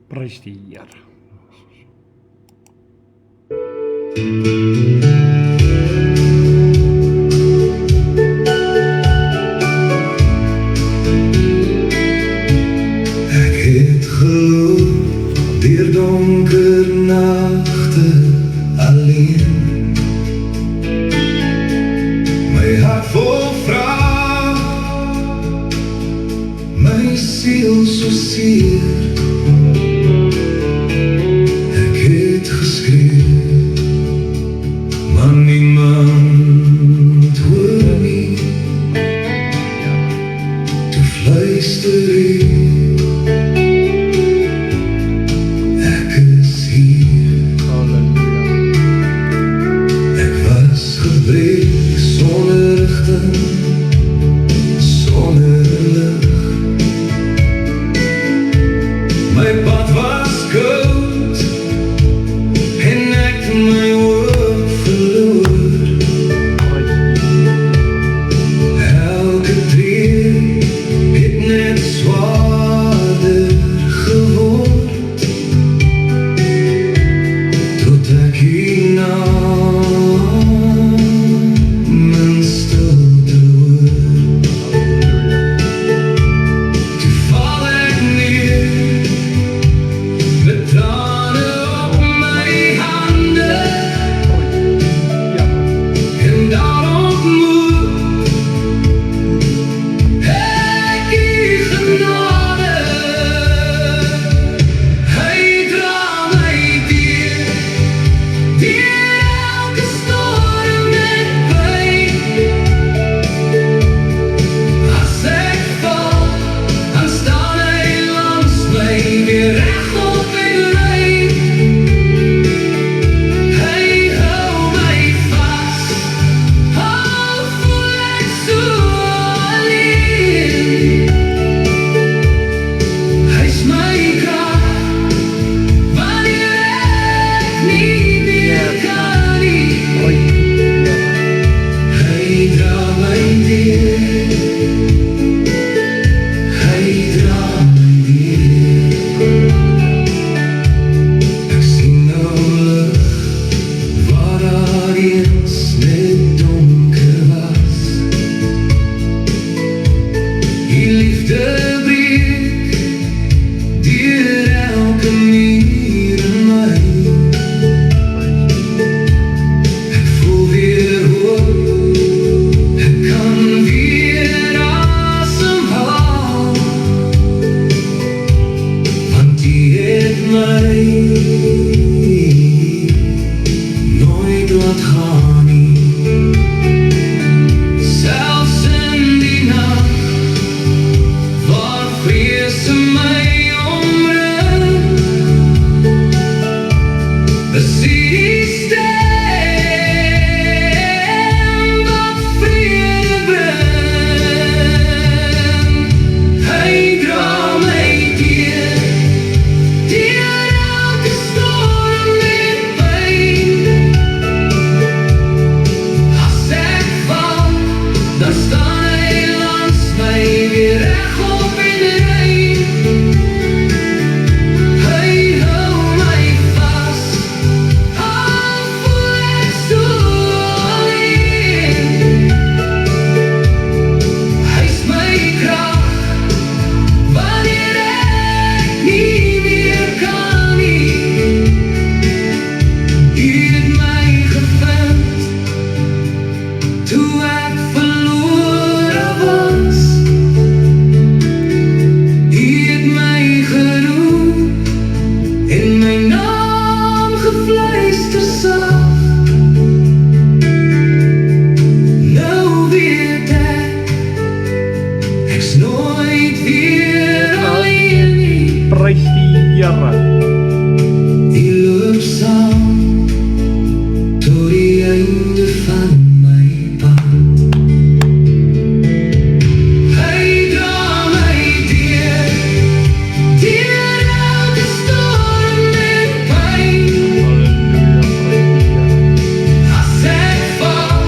Prys die Here. Ek het geloop deur donker nagte alleen. My hart vol vrae, my siel so seer. Ek het geskree, maar niemand hoor nie. Toe fluister hy, ek is hier. Ek was gebreek sonder rigting, sonder lig. My pad was koud en ek my hoop verloor. Elke tree het net zwaarder geword, tot ek hierna mijn stilte hoor. Toe val ek neer, met tranen op my hande, en daar ontmoet ek die genade. Hy dra my deur elke storm en pyn. As ek val, dan staan hy langs my weer regop en rein. Hy hou my vas, al voel ek so alleen. Hy's my krag, wanneer ek nie meer kan nie. Hy dra my deur, hy dra my deur. Ek sien nou lig, waar daar eens net donker was. Die liefde breek deur elke muur in my. Ek voel weer hoop, ek kan weer asemhaal, want die het my nooit laat gaan nie. Selfs in die nag, waar vrees my omring, besien die stem wat vrede bring. Hy dra my deur elke storm en pyn. As ek val, dan staan hy langs my weer regop en rein. Hy hou my vas, al voel ek so alleen. Hy's my krag, wanneer ek nie meer kan nie. U het my gevind, toe ek verlore was. U het my geroep, en my naam gefluister sag. Nou weet ek's nooit weer alleen nie. Prys die Here. Die loop saam tot die einde van my pad. Hy dra my deur elke storm en pyn. As ek val,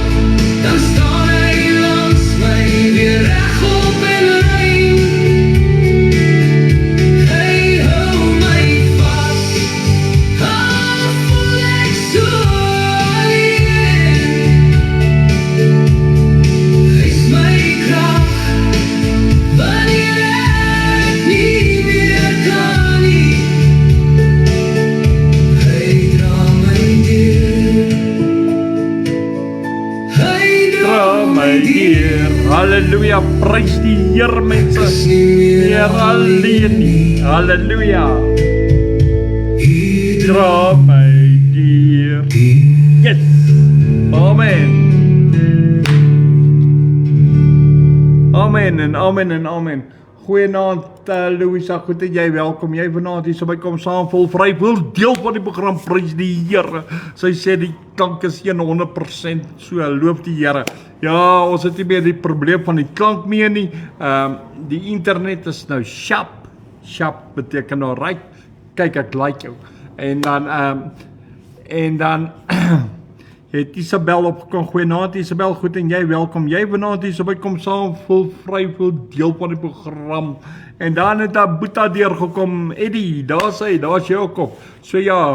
dan staan hy langs my weer regop en rein. Hy hou my Halleluja, prys die Here mense. Here alleen nie. Halleluja. Dra my deur. Yes. Amen. Amen en amen en amen. Goeienaand Louisa, goed en jy welkom. Jy vanaand hier so by kom saam vol vry wil deel van die program prys die Here. Sy sê die klank is 100%, so loof die Here. Ja, ons het nie meer die probleem van die klank meer nie. Die internet is nou sharp. Sharp beteken nou right. Kyk, ek like jou. En dan het Isabel opgekom. Goeienaand Isabel, goed en jy welkom. Jy vanaand hier so by kom saam vol vry wil deel van die program. En dan het daar Boeta deurgekom. Eddie, daar's jy ook op. So ja,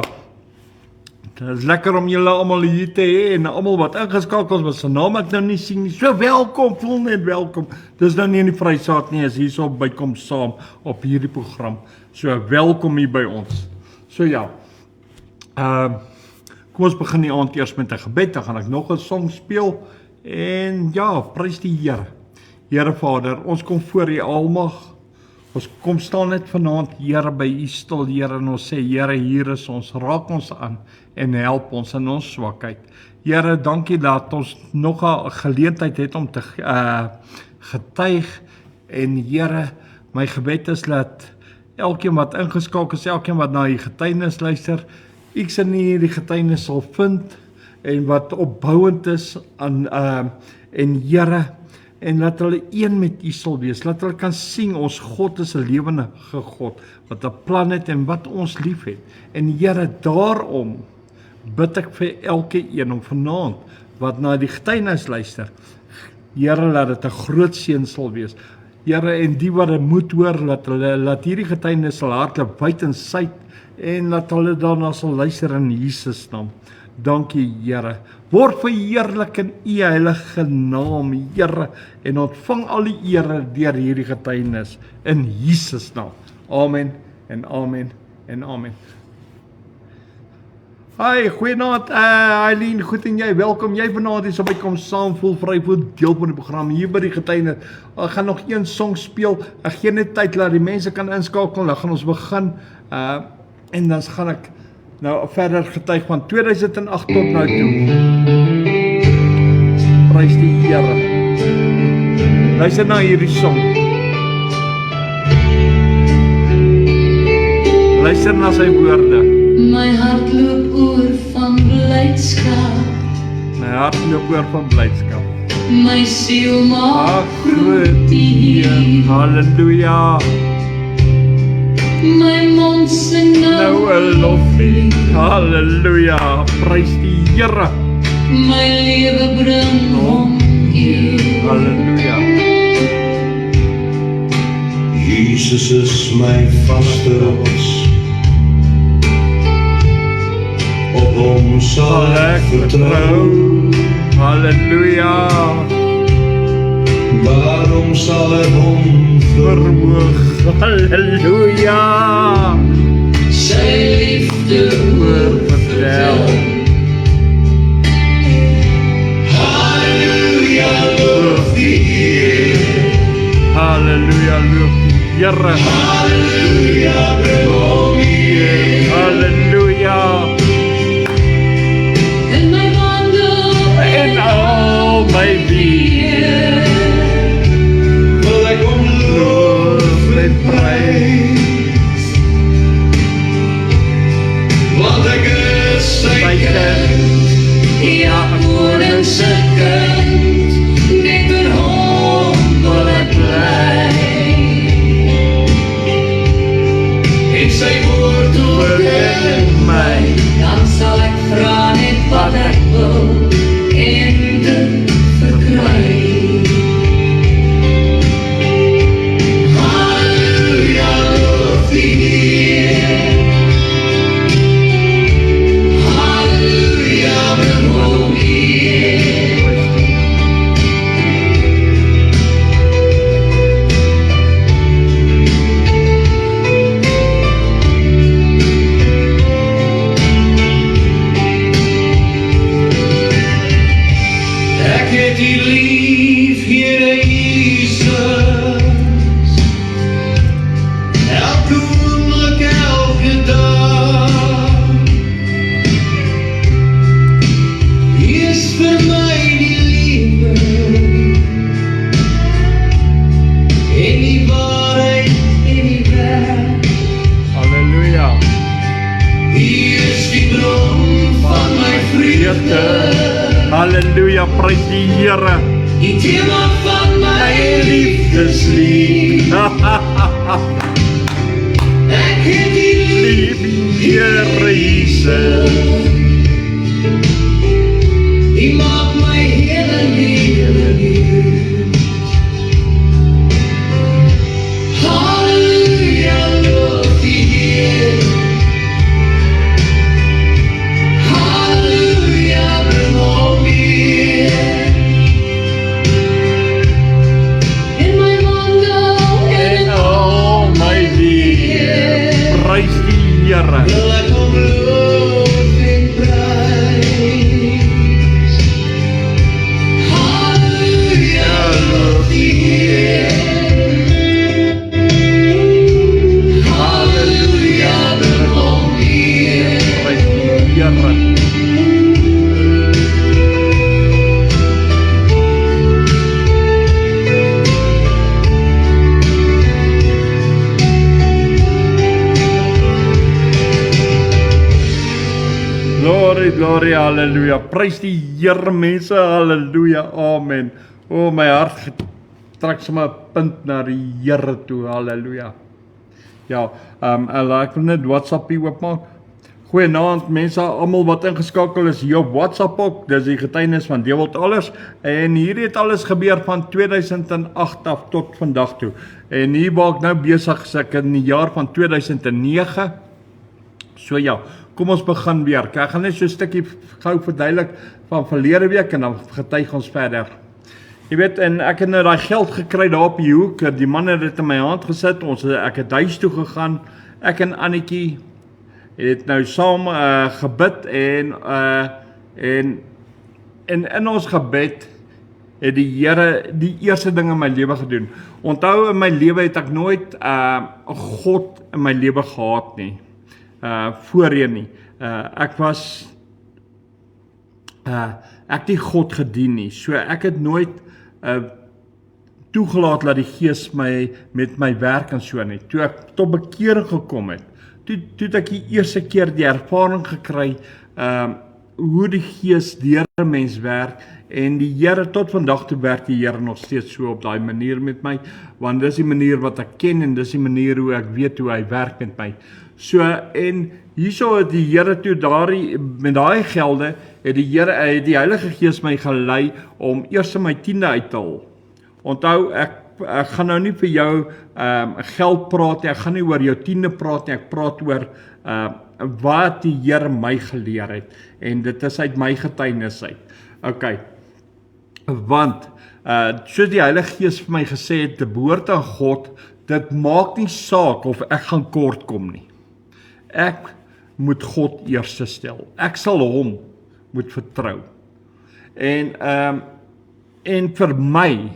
dit is lekker om julle almal hier te hê en almal wat ingeskakel is, wat se naam ek nou nie sien nie. So welkom, voel net welkom. Dis nou nie in die Vrysaak nie, is hierso by kom saam op hierdie program. So welkom hier by ons. So ja. Kom ons begin die aand eers met 'n gebed, dan gaan ek nog 'n song speel. En ja, prys die Here. Here Vader, ons kom voor U almag. Ons kom staan net vanaand, Here, by U stil, Here, en ons sê, Here, hier is ons, raak ons aan en help ons in ons swakheid. Here, dankie dat ons nog 'n geleentheid het om te getuig. En Here, my gebed is dat elkeen wat ingeskakel is, elkeen wat na die getuienis luister, ek sien nie die getuienis sal vind en wat opbouend is aan en Here, en laat hulle een met U sal wees, laat hulle kan sien ons God is 'n lewende God wat 'n plan het en wat ons liefhet. En Here, daarom bid ek vir elke een om vanaand wat na die getuienis luister, Here, laat dit 'n groot seën sal wees. Here, en die wat dit moet hoor, laat hierdie getuienis sal hardloop wyd en suid en laat hulle daarna sal luister in Jesus naam. Dankie Here. Word verheerlik in U heilige naam, Here, en ontvang al die ere deur hierdie getuienis in Jesus naam. Amen en amen en amen. Hi, goeienaand Eileen, goed en jy welkom. Jy vanaand hier so by kom saam voel vry vir deel van die program hier by die getuienis. Ek gaan nog een song speel. Ek gee net tyd dat die mense kan inskakel. Dan gaan ons begin en dan gaan ek nou verder getuig van 2008 tot nou toe. Prys die Here. Luister na hierdie song. Luister na sy woorde. My hart loop oor van blydskap. My hart loop oor van blydskap. My siel maak groot die Heer. Halleluja. My mond sing Nou 'n loflied. Halleluja. Prys die Here. My lewe bring hom eer. Halleluja. Jesus is my vaste rots. Op hom sal ek vertrou. Halleluja. Waarom sal ek hom Verhoog. Halleluja. Sy liefde Vertel. Halleluja, loof die Heer. Halleluja, loof die Here. Halleluja, bring hom eer. Halleluja. in my wandel En al my weer. Wil ek hom loof en prys, want ek is sy kind. Ja, koning se kind, net vir hom wil ek bly. En sy woord oorwin my. Dan sal ek vra net wat ek wil en dit verkry. Halleluja, loof die Heer. Halleluja, bring hom eer. Halleluja, prys die Here. Die tema van my liefdeslied. Ek het die lief, Here Jesus. die maak my hele lewe nuut. Halleluja, loof die Heer. Halleluja, bring hom weer. In my wandel en al my weer, Prys die Here. wil ek hom loof en prys. Halleluja, loof die Heer. Halleluja, bring hom weer. Prys die Here. Glory, glory, halleluja. Prys die Here mense, halleluja, amen. O my hart trek sommer 'n punt na die Here toe, halleluja. Ja, ek wil net WhatsApp hier oopmaak. Goeienaand mense, almal wat ingeskakel is hier op WhatsApp ook. Dis die getuienis van Dewald Alles en hierdie het alles gebeur van 2008 af tot vandag toe. En hier waar ek nou besig is, ek in die jaar van 2009. So ja, kom ons begin weer. Ek gaan net so 'n stukkie gou verduidelik van verlede week en dan getuig ons verder. Jy weet, en ek het nou daai geld gekry daar op die hoek. Die man het dit in my hand gesit. Ek het huis toe gegaan. Ek en Annetjie het nou saam gebid en in ons gebed het die Here die eerste ding in my lewe gedoen. Onthou, in my lewe het ek nooit 'n God in my lewe gehad nie. Voorheen nie. Ek het nie God gedien nie. So ek het nooit toegelaat dat die Gees my met my werk en so nie. Toe ek tot bekering gekom het, toe het ek die eerste keer die ervaring gekry hoe die Gees deur 'n mens werk en die Here tot vandag toe werk die Here nog steeds so op daai manier met my, want dis die manier wat ek ken en dis die manier hoe ek weet hoe hy werk met my. So, en hierso het die Here toe met daai gelde, het die Heilige Gees my gelei om eers my 10de uit te haal. Onthou, ek gaan nou nie vir jou geld praat nie, ek gaan nie oor jou 10de praat nie, ek praat oor wat die Here my geleer het, en dit is uit my getuienis uit. Okay, want, soos die Heilige Gees vir my gesê het, die behoort aan God, dit maak nie saak of ek gaan kort kom nie. Ek moet God eerste stel. Ek sal hom moet vertrou. En vir my,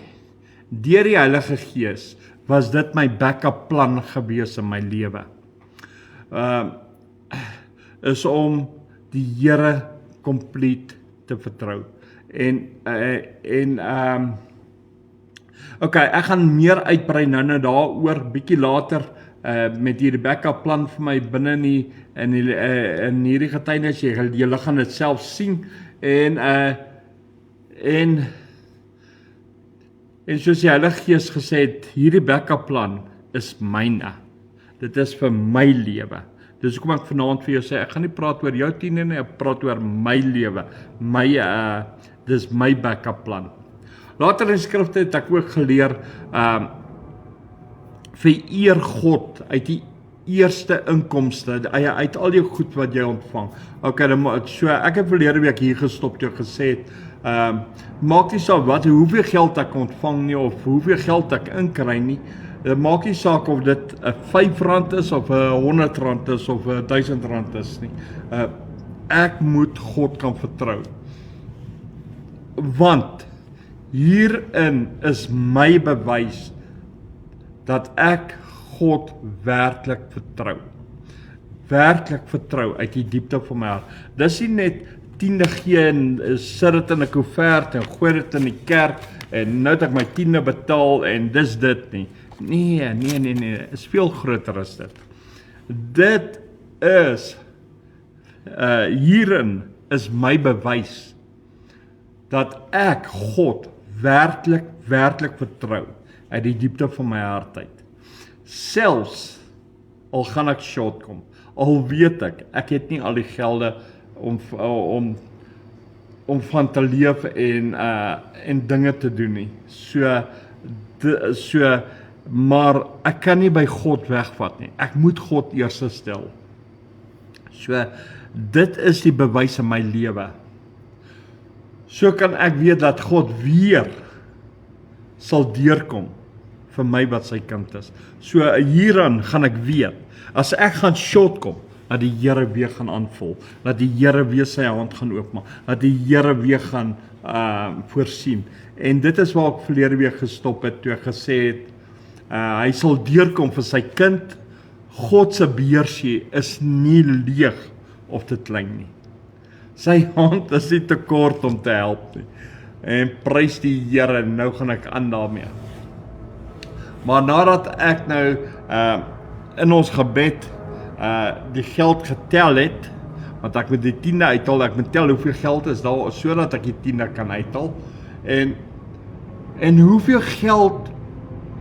deur die Heilige Gees, was dit my backup plan gewees in my lewe. Is om die Here kompleet te vertrou. Okay, ek gaan meer uitbrei nou daaroor, bietjie later, met hierdie backup plan vir my binne in hierdie getuienis, julle gaan dit self sien, en soos die Heilige Gees gesê het, hierdie backup plan is myne, dit is vir my lewe. Dis hoekom ek vanaand vir jou sê, ek gaan nie praat oor jou 10 nie, ek praat oor my lewe, dis my backup plan. Later in skrifte het ek ook geleer, vereer God uit die eerste inkomste, uit al die goed wat jy ontvang. Okay, so ek het verlede week hier gestop toe gesê het, maak nie saak hoeveel geld ek ontvang nie, of hoeveel geld ek inkry nie, dit maak nie saak of dit R5 is, of R100 is, of R1000 is nie. Ek moet God kan vertrou. Want, hierin is my bewys, dat ek God werklik vertrou. Werklik vertrou uit die diepte van my hart. Dis nie net 10de gee en sit dit in 'n koevert en gooi dit in die kerk en nou het ek my 10de betaal en dis dit nie. Nee, is veel groter as dit. Dit is, hierin is my bewys dat ek God werklik vertrou uit die diepte van my hart uit. Selfs al gaan ek short kom, al weet ek het nie al die gelde om van te leef en dinge te doen nie. Maar ek kan nie by God wegvat nie. Ek moet God eers stel. So, dit is die bewys in my lewe. So kan ek weet dat God weer sal deurkom vir my wat sy kind is. So hieraan gaan ek weet, as ek gaan short kom, dat die Here weer gaan aanvul, dat die Here weer sy hand gaan oopmaak, dat die Here weer gaan voorsien. En dit is waar ek verlede week gestop het, toe ek gesê het, hy sal deurkom vir sy kind. God se beursie is nie leeg of te klein nie. Sy hand is nie te kort om te help nie. En prys die Here, nou gaan ek aan daarmee. Maar nadat ek nou in ons gebed die geld getel het, want ek moet die 10de uithaal, ek moet tel hoeveel geld is daar, sodat ek die 10de kan uithaal. En hoeveel geld,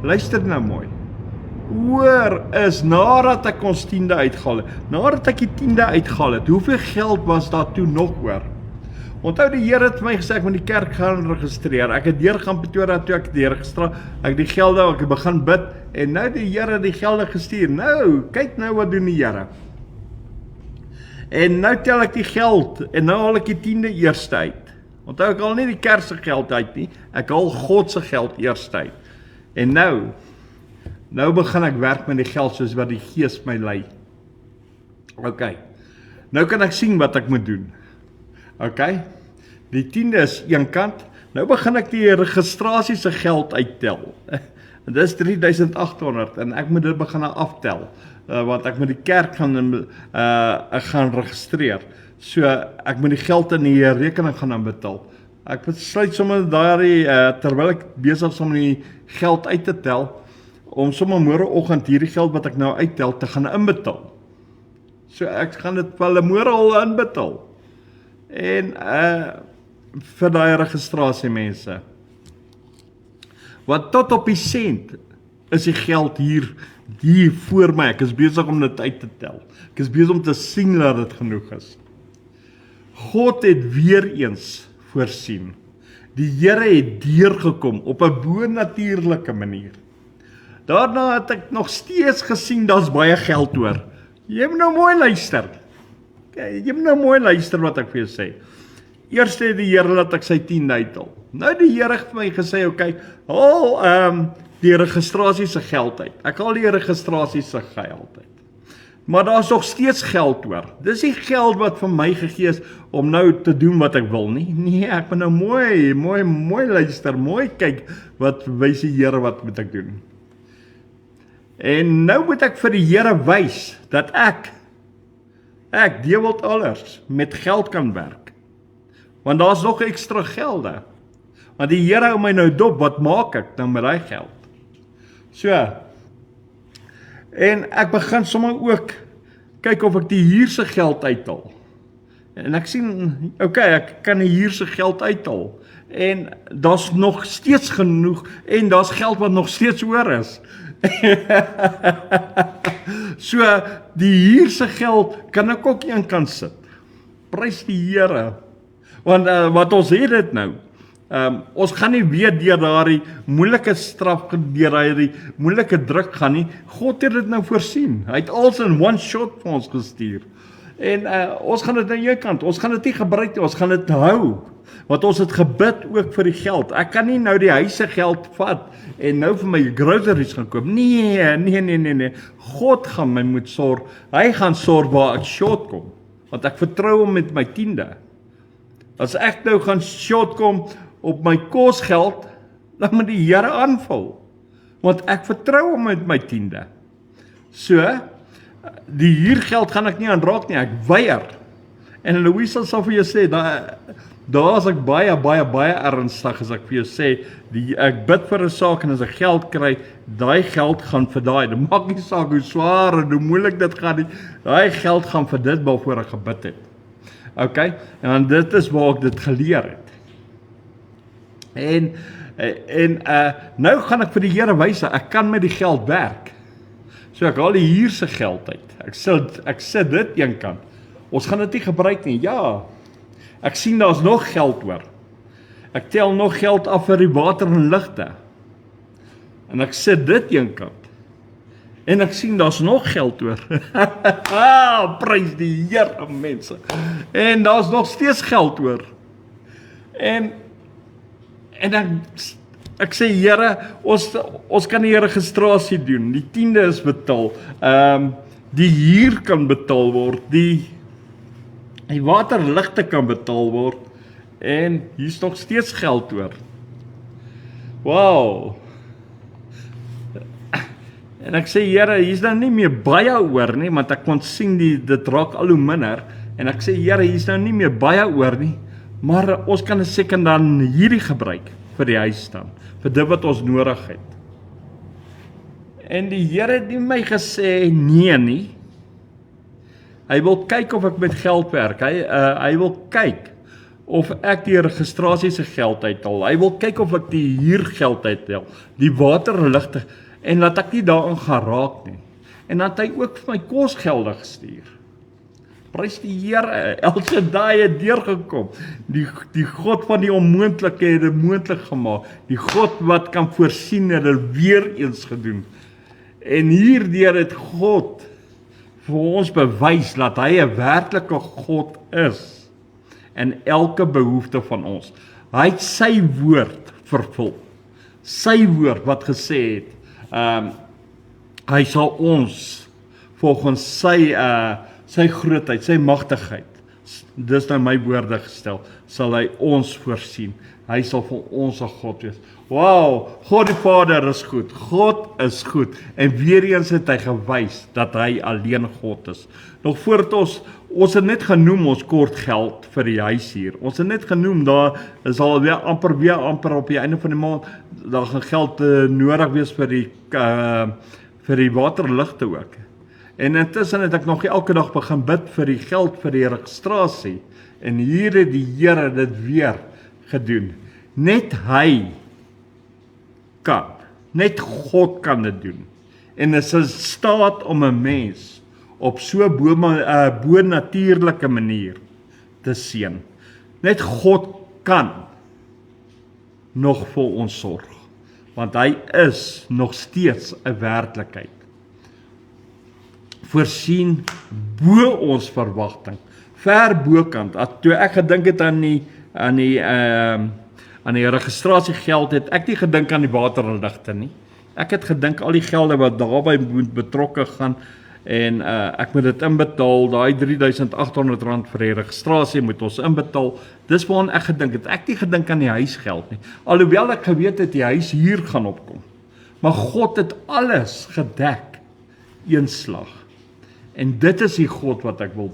luister nou mooi, hoor is, nadat ek ons 10de uitgehaal het, nadat ek die 10de uitgehaal het, hoeveel geld was daar toe nog oor? Onthou die Here het my gesê, ek moet die kerk gaan registreer, ek het deur gaan Pretoria toe ek deurgestraal, ek die gelde, ek het begin bid, en nou die Here die gelde gestuur, nou, kyk nou wat doen die Here. En nou tel ek die geld, en nou haal ek die 10de eerste uit. Onthou ek haal nie die kerk se geld uit nie, ek haal God se geld eerste uit. En nou begin ek werk met die geld soos wat die Gees my lei. Ok, nou kan ek sien wat ek moet doen. Ok, die 10de is een kant, nou begin ek die registrasie se geld uittel. En dis 3.800 en ek moet dit begin aftel, want ek moet die kerk gaan registreer. So ek moet die geld in die rekening gaan betaal. Ek besluit sommer daardie, terwyl ek besig is om die geld uit te tel, om sommer môreoggend hierdie geld wat ek nou uittel te gaan inbetaal. So ek gaan dit wel môre al inbetaal. En vir daai registrasie mense. Want tot op die sent is die geld hier voor my. Ek is besig om dit uit te tel. Ek is besig om te sien dat dit genoeg is. God het weer eens voorsien. Die Here het deurgekom op 'n bonatuurlike manier. Daarna het ek nog steeds gesien daar's baie geld oor. Jy moet nou mooi luister. Jy moet nou mooi luister wat ek vir jou sê. Eers het die Here laat ek sy 10de uithaal. Nou die Here het vir my gesê, okay, haal die registrasie se geld uit. Ek haal die registrasie se geld uit. Maar daar's nog steeds geld oor. Dis die geld wat vir my gegee is om nou te doen wat ek wil nie. Nee, ek moet nou mooi luister, mooi kyk wat wys die Here wat moet ek doen. En nou moet ek vir die Here wys dat ek Dewald Allers met geld kan werk. Want daar's nog ekstra gelde. Want die Here hou my nou dop, wat maak ek nou met daai geld? So, en ek begin sommer ook kyk of ek die huur se geld uithaal. En ek sien, okay, ek kan die huur se geld uithaal. En daar's nog steeds genoeg en daar's geld wat nog steeds oor is. So, die huur se geld kan ek ook een kant sit. Prys die Here. Want wat ons het dit nou. Ons gaan nie weer deur daardie moeilike straf, deur daardie moeilike druk gaan nie. God het dit nou voorsien. Hy het alles in one shot vir ons gestuur. En ons gaan dit aan jou kant, ons gaan dit nie gebruik nie, ons gaan dit hou. Want ons het gebid ook vir die geld. Ek kan nie nou die huise geld vat en nou vir my groceries gaan koop. Nee. God gaan my moet sorg. Hy gaan sorg waar ek short kom. Want ek vertrou hom met my 10de. As ek nou gaan short kom op my kosgeld, dan moet die Here aanvul. Want ek vertrou hom met my 10de. So, die huurgeld gaan ek nie aanraak nie, ek weier. En Louisa sal vir jou sê, daar is ek baie ernstig as ek vir jou sê, ek bid vir 'n saak en as ek geld kry, daai geld gaan vir daai, dit maak nie saak hoe swaar en hoe moeilik dit gaan nie, daai geld gaan vir dit waarvoor ek gebid het. Okay, en dit is waar ek dit geleer het. En nou gaan ek vir die Here wys, ek kan met die geld werk. So ek haal die huur se geld uit. Ek sit dit een kant. Ons gaan dit nie gebruik nie. Ja. Ek sien daar's nog geld oor. Ek tel nog geld af vir die water en ligte. En ek sit dit een kant. En ek sien daar's nog geld oor. Prys die Here, mense. En daar's nog steeds geld oor. En ek sê Here, ons kan die registrasie doen. Die 10de is betaal. Die huur kan betaal word. Die waterligte kan betaal word. En hier's nog steeds geld oor. Wow. En ek sê Here, hier's nou nie meer baie oor nie, want ek kon sien dit raak al hoe minder. En ek sê Here, hier's nou nie meer baie oor nie, maar ons kan seker dan hierdie gebruik vir die huis staan, vir dit wat ons nodig het. En die Here het nie my gesê nee nie. Hy wil kyk of ek met geld werk. Hy wil kyk of ek die registrasie se geld uithaal. Hy wil kyk of ek die huurgeld uithaal, die waterligte, en laat ek nie daarin gaan raak nie. En dan het hy ook vir my kosgelde gestuur. Prys die Here, El Shaddai het deurgekom. Die God van die onmoontlike het dit moontlik gemaak. Die God wat kan voorsien het dit weer eens gedoen. En hierdeur het God vir ons bewys dat hy 'n werklike God is. En elke behoefte van ons. Hy het sy woord vervul. Sy woord wat gesê het, hy sal ons volgens sy grootheid, sy magtigheid, dis nou my woorde gestel, sal hy ons voorsien. Hy sal vir ons 'n God wees. Wow, God die Vader is goed. God is goed. En weer eens het hy gewys dat hy alleen God is. Nog voordat ons het net genoem ons kort geld vir die huis hier. Ons het net genoem daar is al weer amper op die einde van die maand daar gaan geld nodig wees vir die waterligte ook. En intussen het ek nog elke dag begin bid vir die geld vir die registrasie. En hier het die Here dit weer gedoen. Net hy kan. Net God kan dit doen. En is in staat om 'n mens op so bo-natuurlike manier te seën. Net God kan nog vir ons sorg. Want hy is nog steeds 'n werklikheid. Voorsien bo ons verwagting. Ver bokant. Toe ek gedink het aan die registrasiegeld het ek nie gedink aan die waterligte nie. Ek het gedink al die gelde wat daarbey moet betrokke gaan en ek moet dit inbetaal, daai R3.800 vir die registrasie moet ons inbetaal. Dis waaraan ek gedink het. Ek het nie gedink aan die huisgeld nie. Alhoewel ek geweet het die huis hier gaan opkom. Maar God het alles gedek een slag. En dit is die God wat ek wil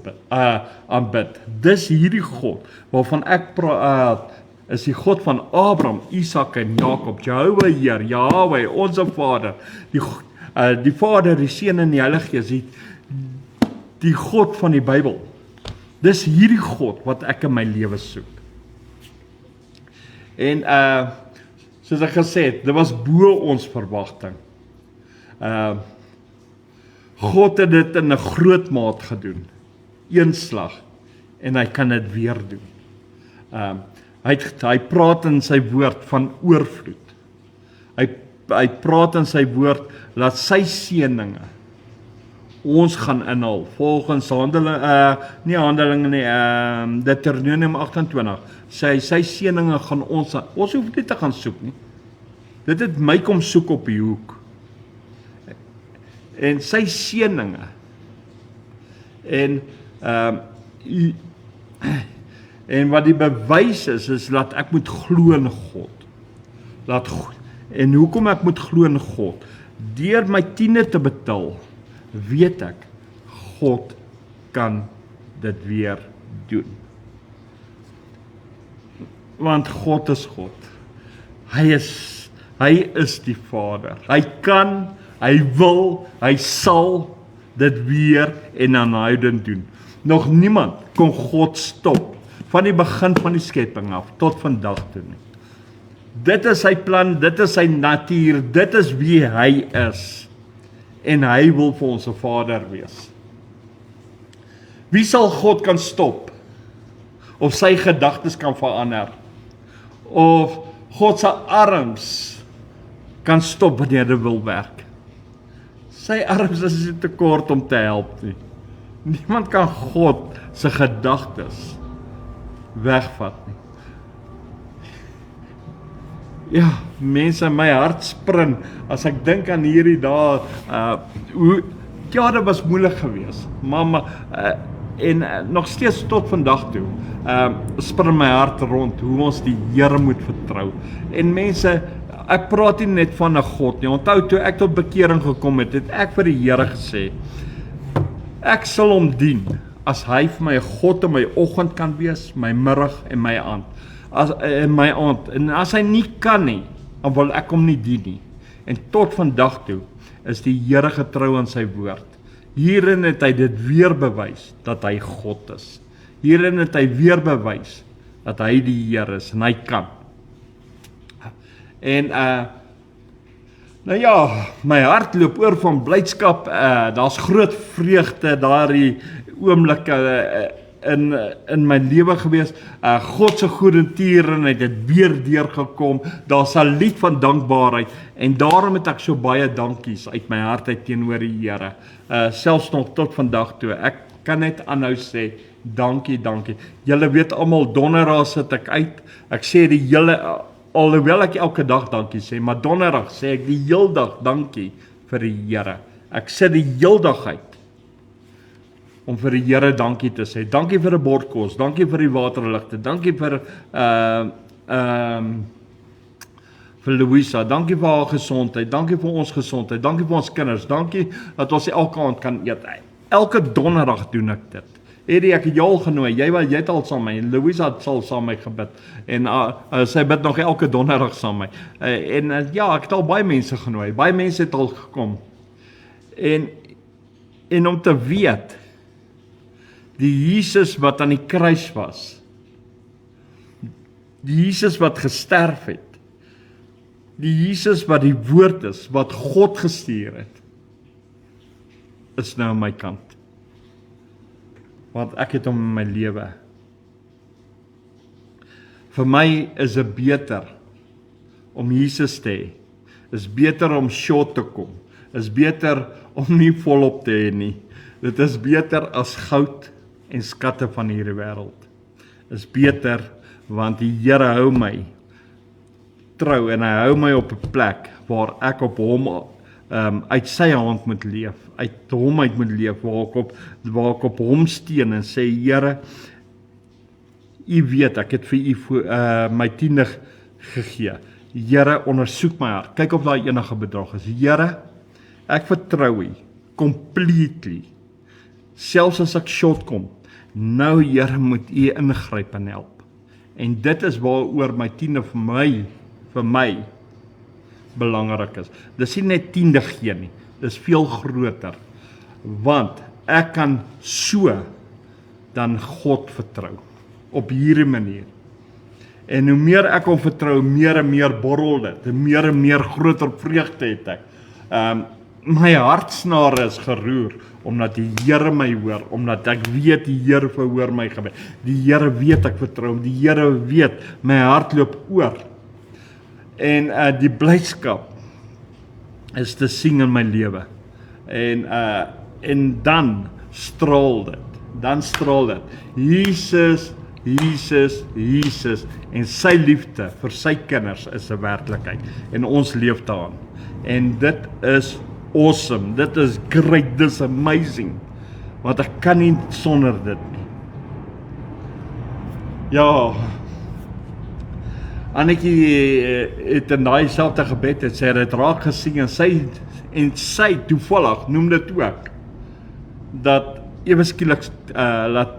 aanbid. Dis hierdie God waarvan ek praat, is die God van Abraham, Isak en Jakob, Jehovah Heer, Yahweh, ons Vader, die Vader, die Seun en die Heilige Gees, die God van die Bybel. Dis hierdie God wat ek in my lewe soek. En soos ek gesê het, dit was bo ons verwagting. God het dit in 'n groot maat gedoen. Een slag. En hy kan dit weer doen. Hy praat in sy woord van oorvloed. Hy praat in sy woord dat sy seëninge ons gaan inhaal. Volgens Handelinge nie, Deuteronomium 28. Sy seëninge gaan ons hoef nie te gaan soek nie. Dit het my kom soek op die hoek. En sy seëninge. En wat die bewys is dat ek moet glo in God. En hoekom ek moet glo in God? Deur my 10de te betaal, weet ek, God kan dit weer doen. Want God is God. Hy is die Vader. Hy kan, hy wil, hy sal dit weer en aanhoudend doen. Nog niemand kon God stop van die begin van die skepping af tot vandag toe nie. Dit is sy plan, dit is sy natuur, dit is wie hy is. En hy wil vir ons 'n Vader wees. Wie sal God kan stop? Of sy gedagtes kan verander? Of God se arms kan stop wanneer hy wil werk? Sy arms is nie te kort om te help nie. Niemand kan God se gedagtes wegvat nie. Ja, mense, my hart spring as ek dink aan hierdie dae, ja, dit was moeilik geweest, maar nog steeds tot vandag toe, spring my hart rond hoe ons die Here moet vertrou. En mense, ek praat nie net van 'n God nie. Onthou toe ek tot bekering gekom het, het ek vir die Here gesê, ek sal hom dien as hy vir my 'n God in my oggend kan wees, my middag en my aand. En as hy nie kan nie, dan wil ek hom nie dien nie. En tot vandag toe is die Here getrou aan sy woord. Hierin het hy dit weer bewys dat hy God is. Hierin het hy weer bewys dat hy die Here is en hy kan. En nou ja, my hart loop oor van blydskap. Daar's groot vreugde daardie oomblikke in my lewe gewees. God se goedertiere het weer deurgekom. Daar's 'n lied van dankbaarheid en daarom het ek so baie dankies uit my hart uit teenoor die Here. Selfs nog tot vandag toe. Ek kan net aanhou sê dankie, dankie. Julle weet almal, donderdag sit ek uit. Ek sê die hele alhoewel ek elke dag dankie sê, maar donderdag sê ek die heel dag dankie vir die Here. Ek sit die heel dag uit om vir die Here dankie te sê. Dankie vir 'n bord kos, dankie vir die waterligte, dankie vir Louisa, dankie vir haar gesondheid, dankie vir ons gesondheid, dankie vir ons kinders, dankie dat ons elke aand kan eet. Elke donderdag doen ek dit. Eddie, ek het jou al genooi, jy het al saam my, en Louisa sal saam my gebid, en sy bid nog elke donderdag saam my, ja, ek het al baie mense genooi, baie mense het al gekom, en om te weet, die Jesus wat aan die kruis was, die Jesus wat gesterf het, die Jesus wat die woord is, wat God gestuur het, is nou aan my kant. Want ek het hom in my lewe. Vir my is dit beter om Jesus te hê, is beter om short te kom, is beter om nie volop te hê nie. Dit is beter as goud en skatte van hierdie wêreld. Is beter want die Here hou my trou en hy hou my op 'n plek waar ek op hom uit sy hand moet leef, uit hom uit moet leef, waar ek op hom steun en sê, Here, U weet, ek het vir U my 10de gegee. Here, ondersoek my hart, kyk of daar enige bedrog is. Here, ek vertrou U, completely, selfs as ek short kom, nou Here moet U ingryp en help. En dit is waaroor my 10de vir my belangrik is. Dis nie net 10de gee nie, dis veel groter, want ek kan so dan God vertrou, op hierdie manier. En hoe meer ek hom vertrou, meer en meer borrel dit, meer en meer groter vreugde het ek. My hartsnare is geroer, omdat die Here my hoor, omdat ek weet die Here verhoor my gebed. Die Here weet ek vertrou hom, die Here weet my hart loop oor. En die blydskap is te sien in my lewe. En dan straal dit. Jesus, Jesus, Jesus en sy liefde vir sy kinders is 'n werklikheid. En ons leef daarin. En dit is awesome, dit is great, dit is amazing. Want ek kan nie sonder dit nie. Ja, Annetjie het in daai selfde gebed het sy dit raak gesien en sy toevallig noem dit ook dat ewe skielik laat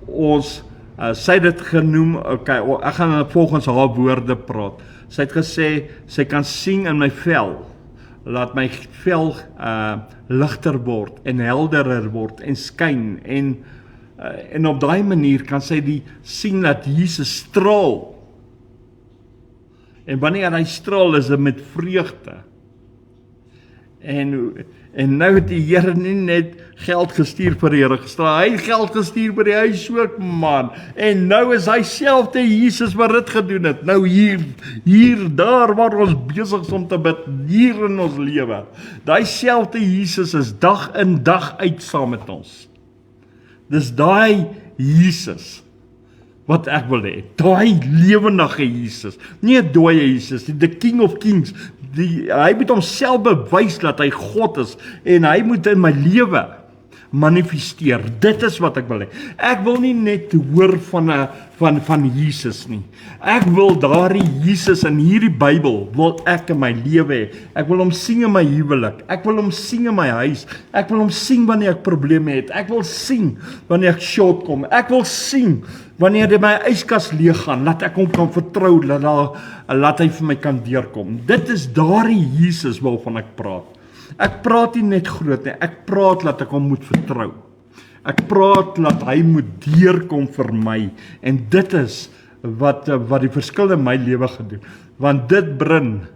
ons sy het dit genoem, okay, ek gaan volgens haar woorde praat. Sy het gesê sy kan sien in my vel, laat my vel ligter word en helderer word en skyn en op daai manier kan sy sien dat Jesus straal En wanneer hy straal, is dit met vreugde. En nou het die Here nie net geld gestuur vir die registraar, hy het geld gestuur by die huis ook, man. En nou is hy selfde Jesus wat dit gedoen het. Nou hier, daar waar ons besig is om te bid, hier in ons lewe. Daai selfde Jesus is dag in dag uit saam met ons. Dis daai Jesus wat ek wil hê, daai lewendige Jesus, nie 'n dooie Jesus, the King of Kings, hy moet homself bewys dat hy God is, en hy moet in my lewe manifesteer. Dit is wat ek wil hê. Ek wil nie net hoor van Jesus nie. Ek wil daardie Jesus in hierdie Bybel, wil ek in my lewe hê. Ek wil hom sien in my huwelik, ek wil hom sien in my huis, ek wil hom sien wanneer ek probleme het, ek wil sien wanneer ek short kom, ek wil sien wanneer my yskas leeg gaan, laat ek hom kan vertrou, laat hy vir my kan deurkom. Dit is daardie Jesus waarvan ek praat. Ek praat nie net groot nie, ek praat dat ek hom moet vertrou. Ek praat dat hy moet deurkom vir my, en dit is wat die verskil in my lewe gedoen, want dit bring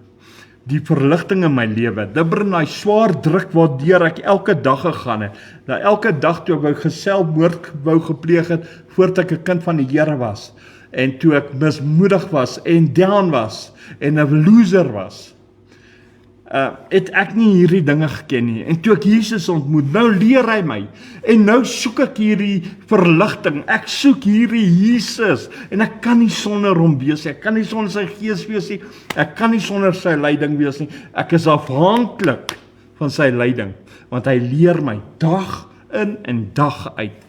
die verligting in my lewe, dit bring daai swaar druk waardeur ek elke dag gegaan het, elke dag toe ek selfmoord wou gepleeg het, voordat ek 'n kind van die Here was, en toe ek mismoedig was, en down was, en 'n loser was, het ek nie hierdie dinge geken nie, en toe ek Jesus ontmoet, nou leer hy my, en nou soek ek hierdie verligting, ek soek hierdie Jesus, en ek kan nie sonder hom wees nie, ek kan nie sonder sy gees wees nie, ek kan nie sonder sy leiding wees nie, ek is afhanklik van sy leiding, want hy leer my dag in en dag uit,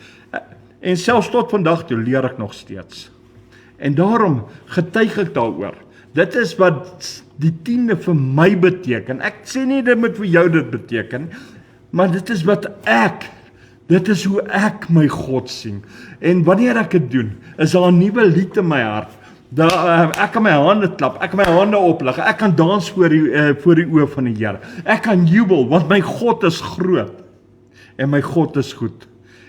en selfs tot vandag toe leer ek nog steeds, en daarom getuig ek daaroor. Dit is wat die 10de vir my beteken. Ek sê nie dit moet vir jou dit beteken, maar dit is dit is hoe ek my God sien. En wanneer ek dit doen, is daar 'n nuwe lied in my hart. Ek kan my hande klap, ek kan my hande oplig, ek kan dans voor die oë van die Here. Ek kan jubel, want my God is groot, en my God is goed.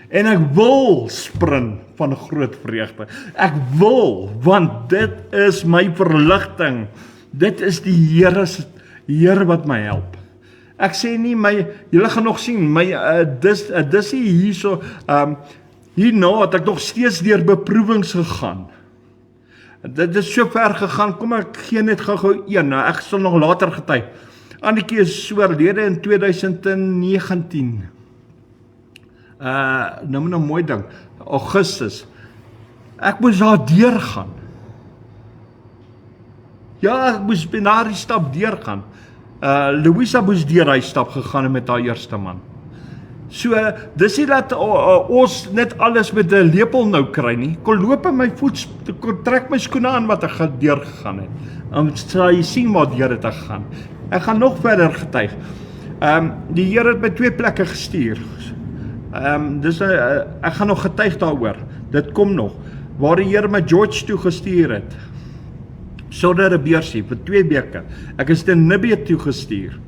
En ek wil spring van groot vreugde. Ek wil, want dit is my verligting. Dit is die Here wat my help. Ek sê nie julle gaan nog sien, dis nie hierso, hierna het ek nog steeds deur beproewings gegaan. Dit is so ver gegaan, kom ek gee net gou een, ek sal nog later getuig. Annetjie is so oorlede in 2019. Nou moet 'n mooi ding, Augustus, ek moes daar deurgaan. Ja, ek moes na die stap deurgaan. Louisa moes deur hy stap gegaan met haar eerste man. So, dis nie dat ons net alles met 'n lepel nou kry nie. Kon loop in my voet, kon trek my skoene aan wat ek deur gegaan het. Dan sal jy sien waar deur dit gaan. Ek gaan nog verder getuig. Die Here het my 2 plekke gestuur. Ek gaan nog getuig daaroor. Dit kom nog. Waar die Here my George toe gestuur het. Sonder 'n beursie vir 2 weke. Ek is te Namibië toe gestuur.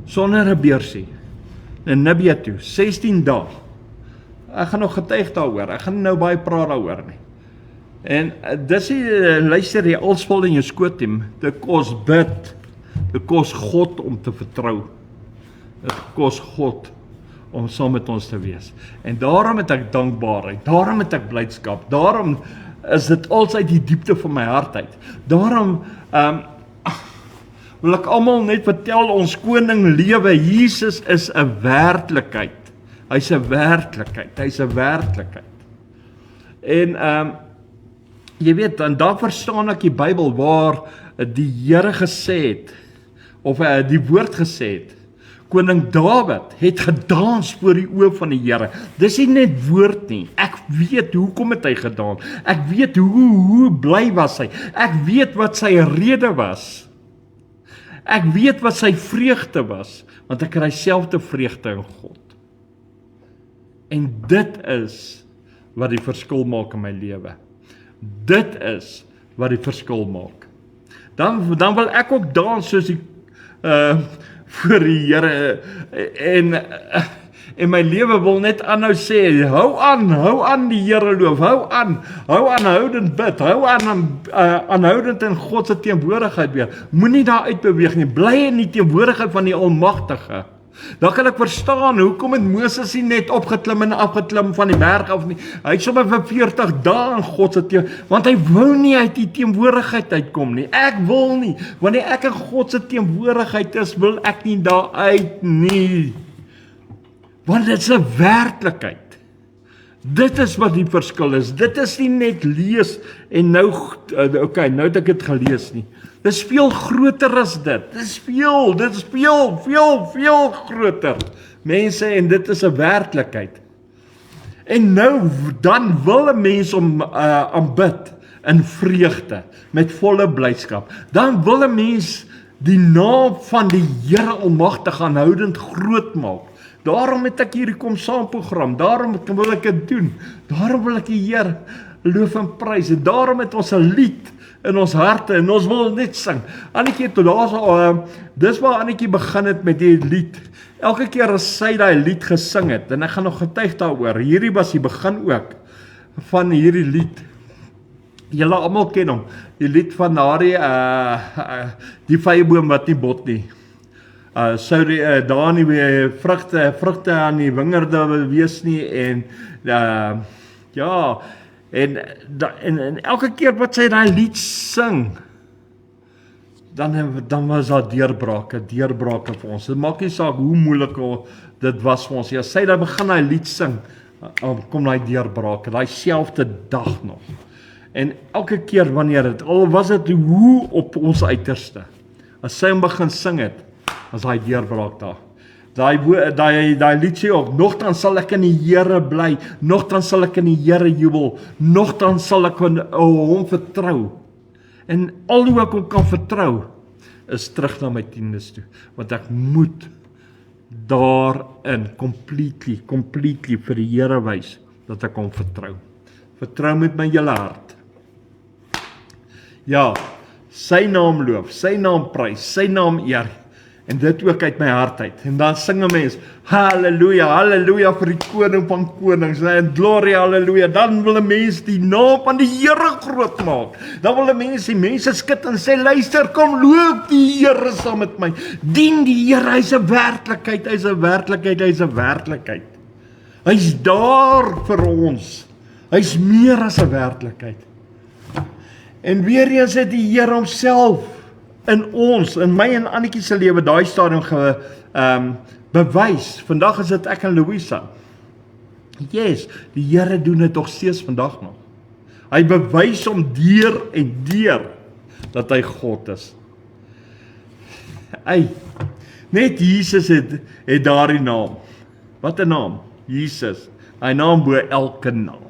Sonder 'n beursie. In Namibië toe, 16 dae. Ek gaan nog getuig daaroor. Ek gaan nou baie praat daaroor nie. En dis luister jy alsvol in jou skoot team. Dit kos bid. Dit kos God om te vertrou. Dit kos God om saam met ons te wees. En daarom het ek dankbaarheid, daarom het ek blydskap, daarom is dit altyd die diepte van my hart uit. Daarom wil ek almal net vertel, ons koning lewe, Jesus is 'n werklikheid. Hy's 'n werklikheid, hy's 'n werklikheid. En jy weet, en daar verstaan ek die Bybel waar die Here gesê het, of die woord gesê het, Koning Dawid het gedans voor die oë van die Here. Dis nie net woord nie. Ek weet hoekom het hy gedans. Ek weet hoe bly was hy. Ek weet wat sy rede was. Ek weet wat sy vreugde was, want ek kry selfde vreugde in God. En dit is wat die verskil maak in my lewe. Dit is wat die verskil maak. Dan wil ek ook dans soos die voor die Here, en En my lewe wil net aanhou sê, hou aan die Here loof, hou aanhoudend bid, hou aan aanhoudend in God se teenwoordigheid weer. Moenie daar uitbeweeg nie, bly in die teenwoordigheid van die Almagtige. Dan kan ek verstaan, hoekom het Moses nie net opgeklim en afgeklim van die berg af nie. Hy het sommer vir 40 dae in God se teenwoordigheid, want hy wou nie uit die teenwoordigheid uitkom nie. Ek wil nie, wanneer ek in God se teenwoordigheid is, wil ek nie daar uit nie. Want dit is 'n werklikheid. Dit is wat die verskil is. Dit is nie net lees en nou het ek dit gelees nie. Dit is veel groter as dit. Dit is veel groter. Mense, en dit is 'n werklikheid. En nou, dan wil 'n mens aanbid in vreugde, met volle blydskap. Dan wil 'n mens die naam van die Here Almagtig aanhoudend groot maak. Daarom het ek hierdie kom saam program, daarom wil ek dit doen, daarom wil ek die Here loof en prys, en daarom het ons 'n lied in ons harte, en ons wil net sing. Annetjie, dis waar Annetjie begin het met die lied. Elke keer as sy daai lied gesing het, en ek gaan nog getuig daaroor, hierdie was die begin ook, van hierdie lied. Julle almal ken hom, die lied van die vyeboom wat nie bot nie. Sou daar nie weer vrugte aan die wingerde wees nie, en en elke keer wat sy daai lied sing, dan was daar deurbrake vir ons. Dit maak nie saak hoe moeilik dit was vir ons. As sy dan begin daai lied sing, kom daai deurbrake, daai selfde dag nog. En elke keer wanneer dit, al was dit hoe op ons uiterste, as sy hom begin sing het, as hy deurbraak daar. Daai lied sê ook, nogtans sal ek in die Here bly, nogtans sal ek in die Here jubel, nogtans sal ek hom vertrou. En al hoe ek hom kan vertrou, is terug na my tiendes toe, want ek moet daarin completely vir die Here wys, dat ek hom vertrou. Vertrou met my hele hart. Ja, sy naam loof, sy naam prys, sy naam eer, en dit ook uit my hart uit. En dan sing 'n mens, halleluja, halleluja vir die koning van konings, en gloria, halleluja. Dan wil 'n mens die naam van die Here groot maak. Dan wil 'n mens die mense skud en sê, luister, kom loof die Here saam met my. Dien die Here, hy's 'n werklikheid, hy's 'n werklikheid, hy's 'n werklikheid. Hy's daar vir ons. Hy's meer as 'n werklikheid. En weer eens het die Here homself in ons, in my en Annetjie se lewe, daai stadium bewys. Vandag is dit ek en Louisa. Yes, die Here doen dit nog steeds vandag nog. Hy bewys hom deur en deur dat hy God is. Net Jesus het daardie naam. Wat 'n naam? Jesus. Hy naam bo elke naam.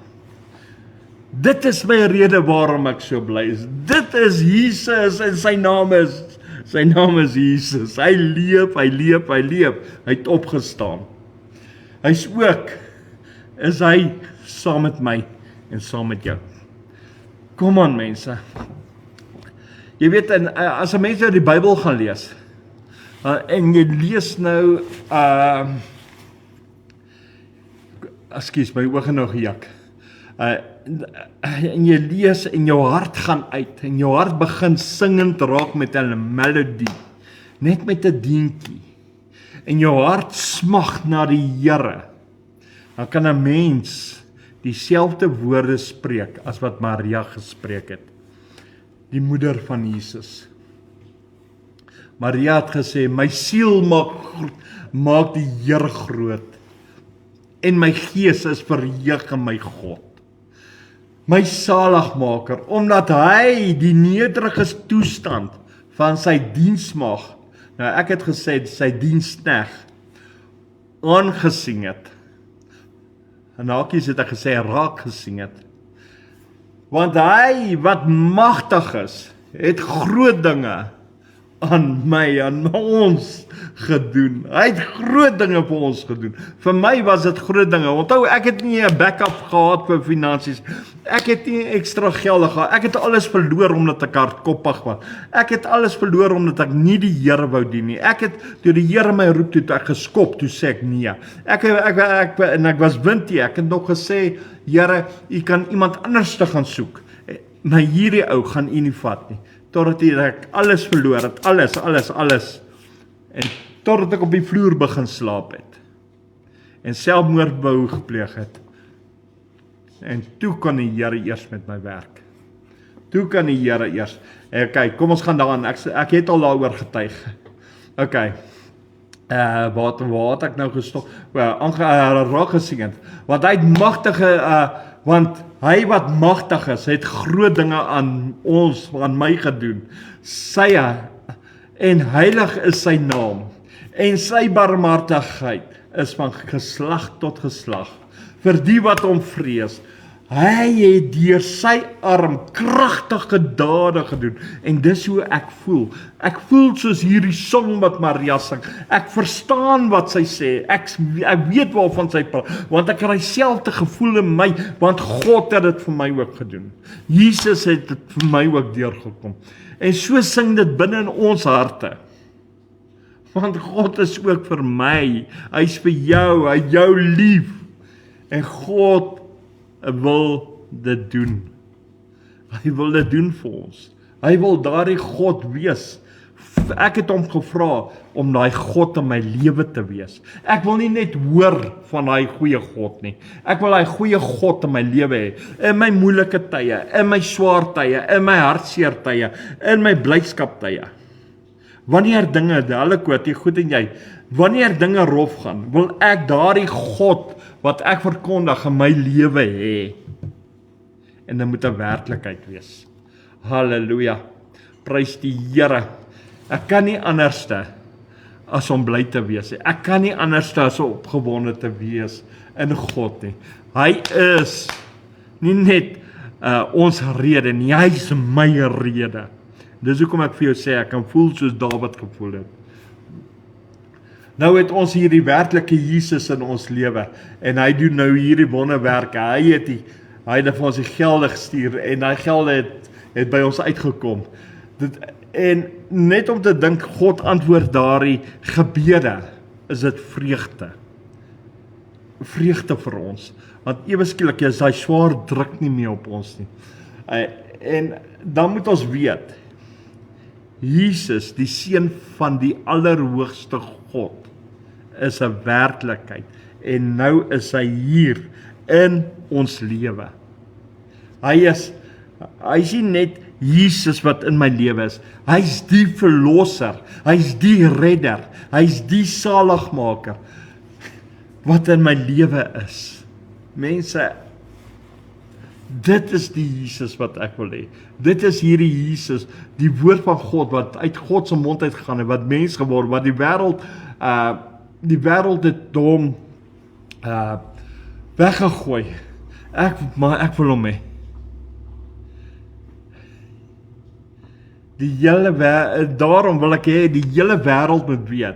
Dit is my rede waarom ek so bly is. Dit is Jesus en sy naam is Jesus. Hy leef. Hy het opgestaan. Hy's ook, is hy saam met my en saam met jou. Kom aan mense. Jy weet, as 'n mens nou die Bybel gaan lees, en jy lees nou, ekskuus, my oë nou gejak. En jy lees en jou hart gaan uit, en jou hart begin singend raak met 'n melodie, net met 'n deentjie, en jou hart smag na die Here, dan kan 'n mens dieselfde woorde spreek as wat Maria gespreek het, die moeder van Jesus. Maria het gesê, my siel maak die Here groot, en my gees is verheug in my God. My saligmaker, omdat hy die nederige toestand van sy diensmaag, nou ek het gesê, sy diensknegt, aangesien het. En hakies het ek gesê, raak gesien het. Want hy wat magtig is, het groot dinge aan my, aan ons gedoen. Hy het groot dinge vir ons gedoen. Vir my was dit groot dinge. Onthou, ek het nie 'n backup gehad vir finansies. Ek het nie ekstra geld gehad. Ek het alles verloor omdat ek hardkoppig was. Ek het alles verloor omdat ek nie die Here wou dien nie. Ek het, toe die Here my roep, toe ek geskop, toe sê ek nee. Ek was windie. Ek het nog gesê, Here, U kan iemand anders te gaan soek. Maar hierdie ou gaan U nie vat nie. Totdat ek alles verloor het, alles. En totdat ek op die vloer begin slaap het. En selfmoord wou gepleeg het. En toe kan die Here eers met my werk. Toe kan die Here eers. Okay, kom ons gaan daaraan. Ek het al daaroor getuig. Okay. Waar het ek nou gestop? Raak gesien. Want hy het magtige, want hy wat magtig is, het groot dinge aan ons, aan my gedoen. En heilig is sy naam. En sy barmhartigheid is van geslag tot geslag. Vir die wat hom vrees. Hy het deur sy arm kragtige dade gedoen. En dis hoe ek voel. Ek voel soos hierdie song wat Maria sing. Ek verstaan wat sy sê. Ek weet waarvan sy praat. Want ek het dieselfde gevoel in my. Want God het dit vir my ook gedoen. Jesus het dit vir my ook deurgekom. En so sing dit binne in ons harte. Want God is ook vir my. Hy's vir jou. Hy jou lief. En God wil dit doen. Hy wil dit doen vir ons. Hy wil daardie God wees. Ek het hom gevra om daai God in my lewe te wees. Ek wil nie net hoor van daai goeie God nie. Ek wil daai goeie God in my lewe hê. In my moeilike tye, in my swaar tye, in my hartseer tye, in my blydskap tye. Wanneer dinge, hulle quote, goed en jy, wanneer dinge rof gaan, wil ek daardie God wat ek verkondig in my lewe hê. En dit moet 'n werklikheid wees. Halleluja. Prys die Here. Ek kan nie anderste as om bly te wees nie. Ek kan nie anderste as om opgewonde te wees in God nie. Hy is nie net ons rede nie, hy is my rede. Dis hoekom ek vir jou sê, ek kan voel soos Dawid gevoel het. Nou het ons hierdie werklike Jesus in ons lewe, en hy doen nou hierdie wonderwerke. Hy het vir ons die gelde gestuur, en die gelde het by ons uitgekom. En net om te dink, God antwoord daardie gebede, is dit vreugde. Vreugde vir ons. Want ewe skielik is daai swaar druk nie meer op ons nie. En dan moet ons weet, Jesus, die seun van die allerhoogste God, is 'n werklikheid. En nou is hy hier in ons lewe. Hy is nie net Jesus wat in my lewe is. Hy's die verlosser. Hy's die redder. Hy's die saligmaker wat in my lewe is. Mense, dit is die Jesus wat ek wil hê. Dit is hierdie Jesus, die woord van God wat uit God se mond uitgegaan het, wat mens geword, wat die wêreld het hom weggegooi. Maar ek wil hom hê. Daarom wil ek hê die hele wêreld moet weet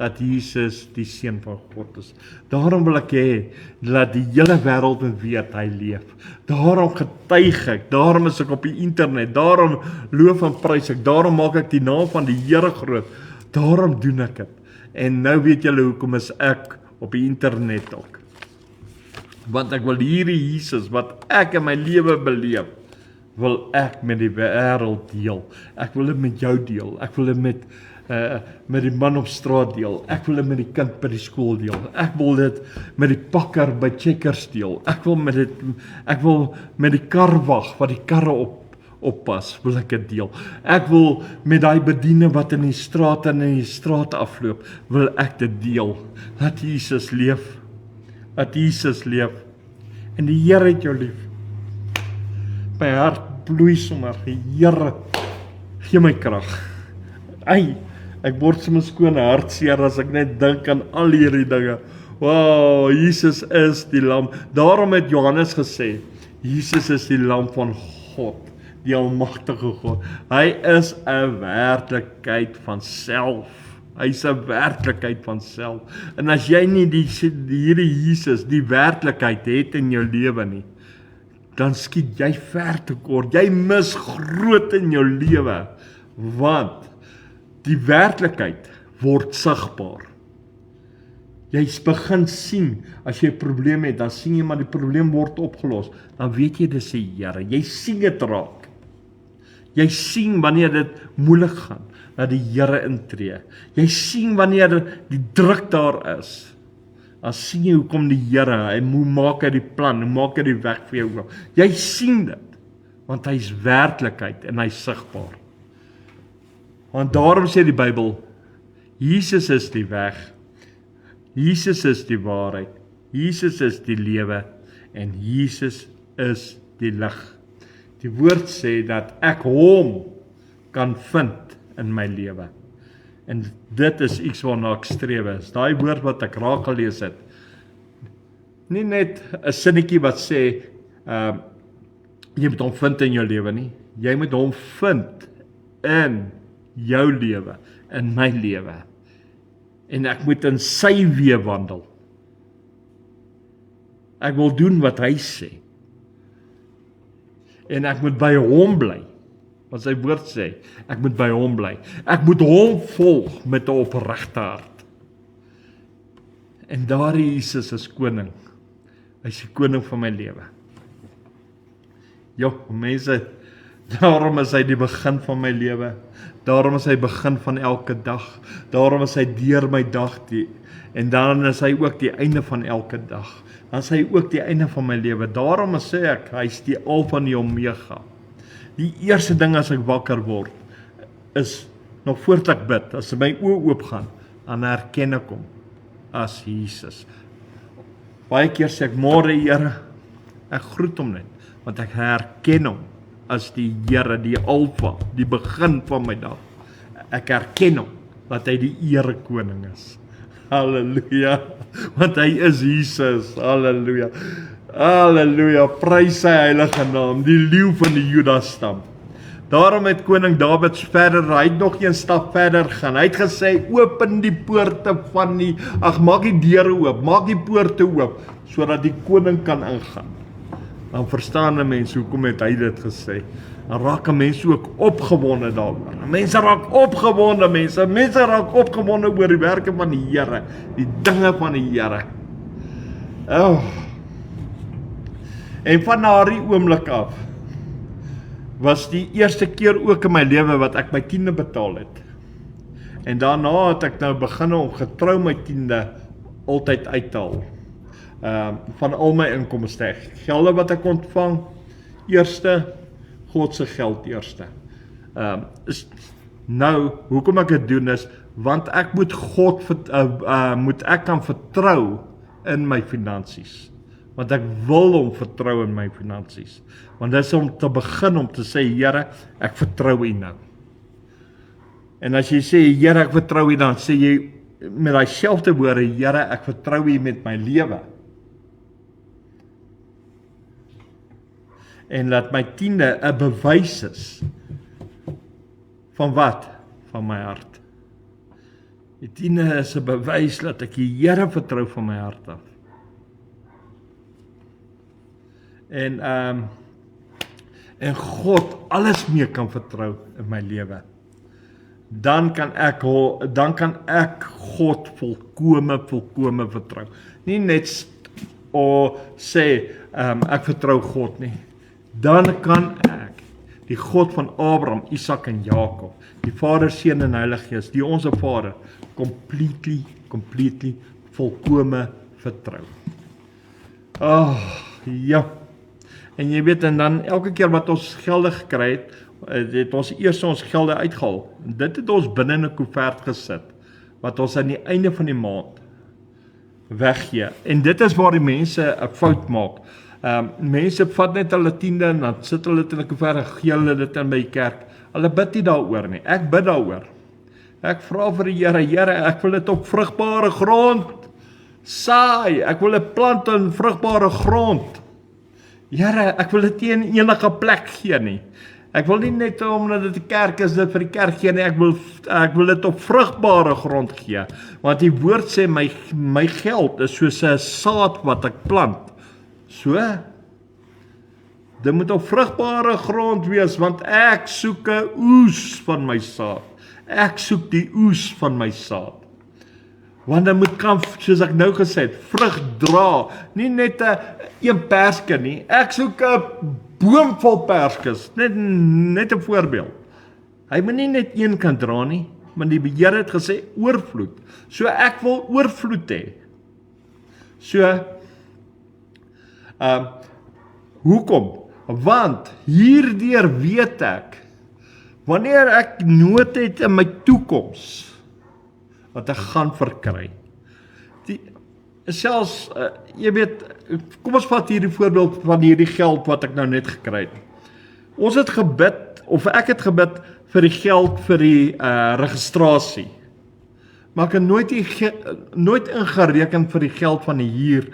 dat Jesus die seun van God is. Daarom wil ek hê dat die hele wêreld moet weet hy leef. Daarom getuig ek, daarom is ek op die internet, daarom loof en prys ek, daarom maak ek die naam van die Here groot. Daarom doen ek dit. En nou weet julle hoekom is ek op die internet ook. Want ek wil hierdie Jesus wat ek in my lewe beleef, wil ek met die wêreld deel. Ek wil dit met jou deel. Ek wil dit met die man op straat deel. Ek wil dit met die kind by die skool deel. Ek wil dit met die pakker by Checkers deel. Ek wil met die karwag wat die karre oppas, wil ek dit deel. Ek wil met daai bediende wat in die straat afloop, wil ek dit deel. Laat Jesus leef. Laat Jesus leef. En die Here het jou lief. My hart bloei sommer. Here, gee my krag. Ek word sommer skoon hartseer as ek net dink aan al hierdie dinge. Wow, Jesus is die lam. Daarom het Johannes gesê, Jesus is die lam van God. die almagtige God. Hy is 'n werklikheid van self. Hy's 'n werklikheid van self. En as jy nie die Here Jesus, die werklikheid het in jou lewe nie, dan skiet jy ver te kort. Jy mis groot in jou lewe, want die werklikheid word sigbaar. Jy begin sien, as jy 'n probleem het, dan sien jy maar die probleem word opgelos. Dan weet jy dis die Here. Jy sien dit raak. Jy sien wanneer dit moeilik gaan, dat die Here intree. Jy sien wanneer die druk daar is. Dan sien jy hoekom die Here, hy maak hy die plan, hy maak hy die weg vir jou. Jy sien dit, want hy is werklikheid en hy is sigbaar. Want daarom sê die Bybel, Jesus is die weg, Jesus is die waarheid, Jesus is die lewe en Jesus is die lig. Die woord sê dat ek hom kan vind in my lewe. En dit is iets waarna ek streef is. Daai woord wat ek raak gelees het. Nie net 'n sinnetjie wat sê jy moet hom vind in jou lewe nie. Jy moet hom vind in jou lewe, in my lewe. En ek moet in sy weë wandel. Ek wil doen wat hy sê. En ek moet by hom bly. Wat sy woord sê, ek moet by hom bly. Ek moet hom volg met 'n opregte hart. En daardie Jesus is koning. Hy is die koning van my lewe. Ja, mense, daarom is hy die begin van my lewe. Daarom is hy begin van elke dag. Daarom is hy deur my dag en dan is hy ook die einde van elke dag. Dan is hy ook die einde van my lewe. Daarom sê ek, hy is die Alfa en die Omega. Die eerste ding as ek wakker word, is nog voordat ek bid, as my oë oop gaan, dan herken ek hom as Jesus. Baie keer sê ek, môre Here, ek groet hom net, want ek herken hom as die Here, die Alfa, die begin van my dag. Ek herken hom, dat hy die erekoning is. Halleluja, want hy is Jesus, halleluja. Halleluja, prys sy heilige naam, die leeu van die Juda stam. Daarom het koning Dawid verder, hy het nog een stap verder gaan. Hy het gesê, open die poorte van die, maak die deure oop, maak die poorte oop, sodat die koning kan ingaan. Dan verstaan 'n mens hoekom het hy dit gesê. Dan raak 'n mens ook opgewonde daaroor. Mense raak opgewonde, mense raak opgewonde oor die werke van die Here, die dinge van die Here. En van daardie oomblik af was die eerste keer ook in my lewe wat ek my 10de betaal het. En daarna het ek nou begin om getrou my 10de altyd uithaal. Van al my inkomste. Gelde wat ek ontvang, eerste, God se geld eerste. Nou, hoekom ek dit doen is, want ek moet God moet ek kan vertrou in my finansies. Want ek wil hom vertrou in my finansies. Want dit is om te begin om te sê, Here, ek vertrou U nou. En as jy sê, Here, ek vertrou U, dan sê jy met daai selfde woorde, Here, ek vertrou U met my lewe. En laat my 10de 'n bewys is. Van wat? Van my hart. Die 10de is 'n bewys dat ek die Here vertrou van my hart af. En God alles mee kan vertrou in my lewe. Dan kan ek God volkome vertrou. Nie net sê ek vertrou God nie. Dan kan ek die God van Abraham, Isak en Jakob, die Vader, Seun en Heilige Gees, die onsse Vader, completely volkome vertrou. Ja. En jy weet, en dan elke keer wat ons gelde gekry het ons eers ons gelde uitgehaal. En dit het ons binne in 'n koevert gesit, wat ons aan die einde van die maand weggee. En dit is waar die mense 'n fout maak. Mense vat net hulle 10de en dan sit hulle dit in 'n koevert en gee hulle dit in by die kerk. Hulle bid nie daaroor nie. Ek bid daaroor. Ek vra vir die Here, ek wil dit op vrugbare grond saai. Ek wil 'n plant in vrugbare grond. Here, ek wil dit nie in enige plek gee nie. Ek wil nie net omdat dit 'n kerk is, dit vir die kerk gee nie, ek wil dit op vrugbare grond gee. Want die woord sê my geld is soos 'n saad wat ek plant. So, dit moet op vrugbare grond wees, want ek soek 'n oes van my saad. Ek soek die oes van my saad. Want dit moet kan, soos ek nou gesê het, vrug dra, nie net 'n perske nie. Ek soek 'n boom vol perskes, net 'n voorbeeld. Hy moet nie net een kan dra nie, maar die Here het gesê oorvloed. So ek wil oorvloed hê. So, hoekom? Want hierdeur weet ek, wanneer ek nood het in my toekoms, wat ek gaan verkry. Selfs, jy weet, kom ons vat hierdie voorbeeld van hierdie geld wat ek nou net gekry het. Ons het gebid, of ek het gebid vir die geld vir die registrasie. Maar ek het nooit ingereken vir die geld van die huur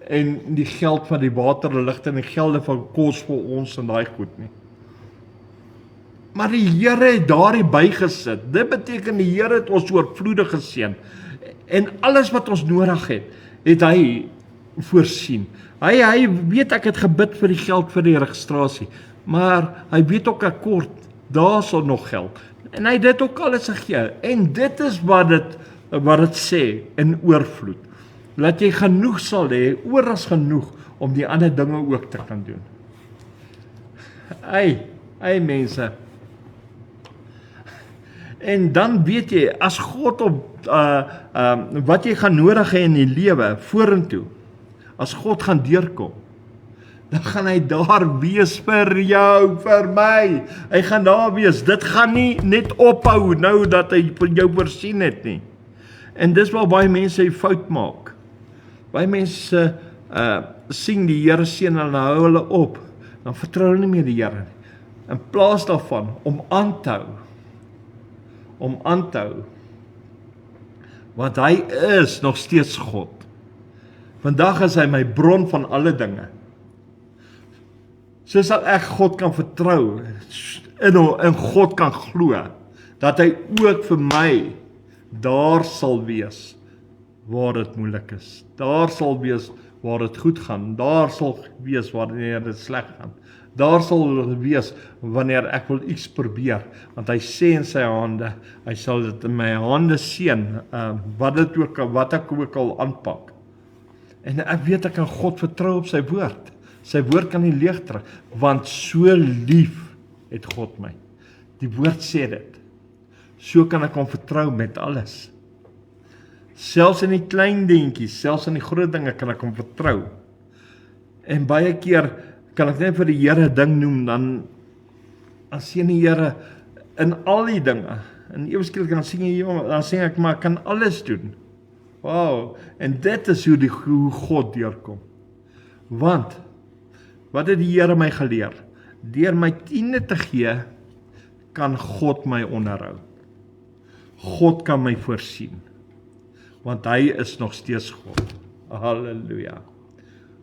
en die geld van die water, ligte en die gelde van kos vir ons en daai goed nie. Maar die Here het daarin bygesit. Dit beteken die Here het ons oorvloedig geseën. En alles wat ons nodig het hy voorsien. Hy weet ek het gebid vir die geld vir die registrasie, maar hy weet ook ek kort, daar sal nog geld. En hy het dit ook alles gegee. En dit is wat dit sê in oorvloed. Dat jy genoeg sal hê, oor as genoeg, om die ander dinge ook te kan doen. Hey mense. En dan weet jy, as God op wat jy gaan nodig hê in die lewe vorentoe, as God gaan deurkom, dan gaan hy daar wees vir jou, vir my. Hy gaan daar wees. Dit gaan nie net ophou nou dat hy jou voorsien het nie. En dis waar baie mense 'n fout maak. Baie mense sien die Here seën en hou hulle op, dan vertrou hulle nie meer die Here nie. In plaas daarvan om aan te hou, want hy is nog steeds God. Vandag is hy my bron van alle dinge. Soos dat ek God kan vertrou, in God kan glo, dat hy ook vir my daar sal wees waar dit moeilik is. Daar sal wees waar dit goed gaan. Daar sal wees wanneer dit sleg gaan. Daar sal wees wanneer ek wil iets probeer, want hy sê in sy hande, hy sal dit in my hande seën, wat ek ook al aanpak. En ek weet ek kan God vertrou op sy woord. Sy woord kan nie leeg trek, want so lief het God my. Die woord sê dit. So kan ek hom vertrou met alles. Selfs in die klein dingetjies, selfs in die groot dinge kan ek hom vertrou. En baie keer kan ek net vir die Here ding noem, dan sien die Here in al die dinge. En ewe skielik dan sê ek maar ek kan alles doen. Wow, en dit is hoe God deurkom. Want wat het die Here my geleer? Deur my tiende te gee, kan God my onderhou. God kan my voorsien. Want hy is nog steeds God. Halleluja.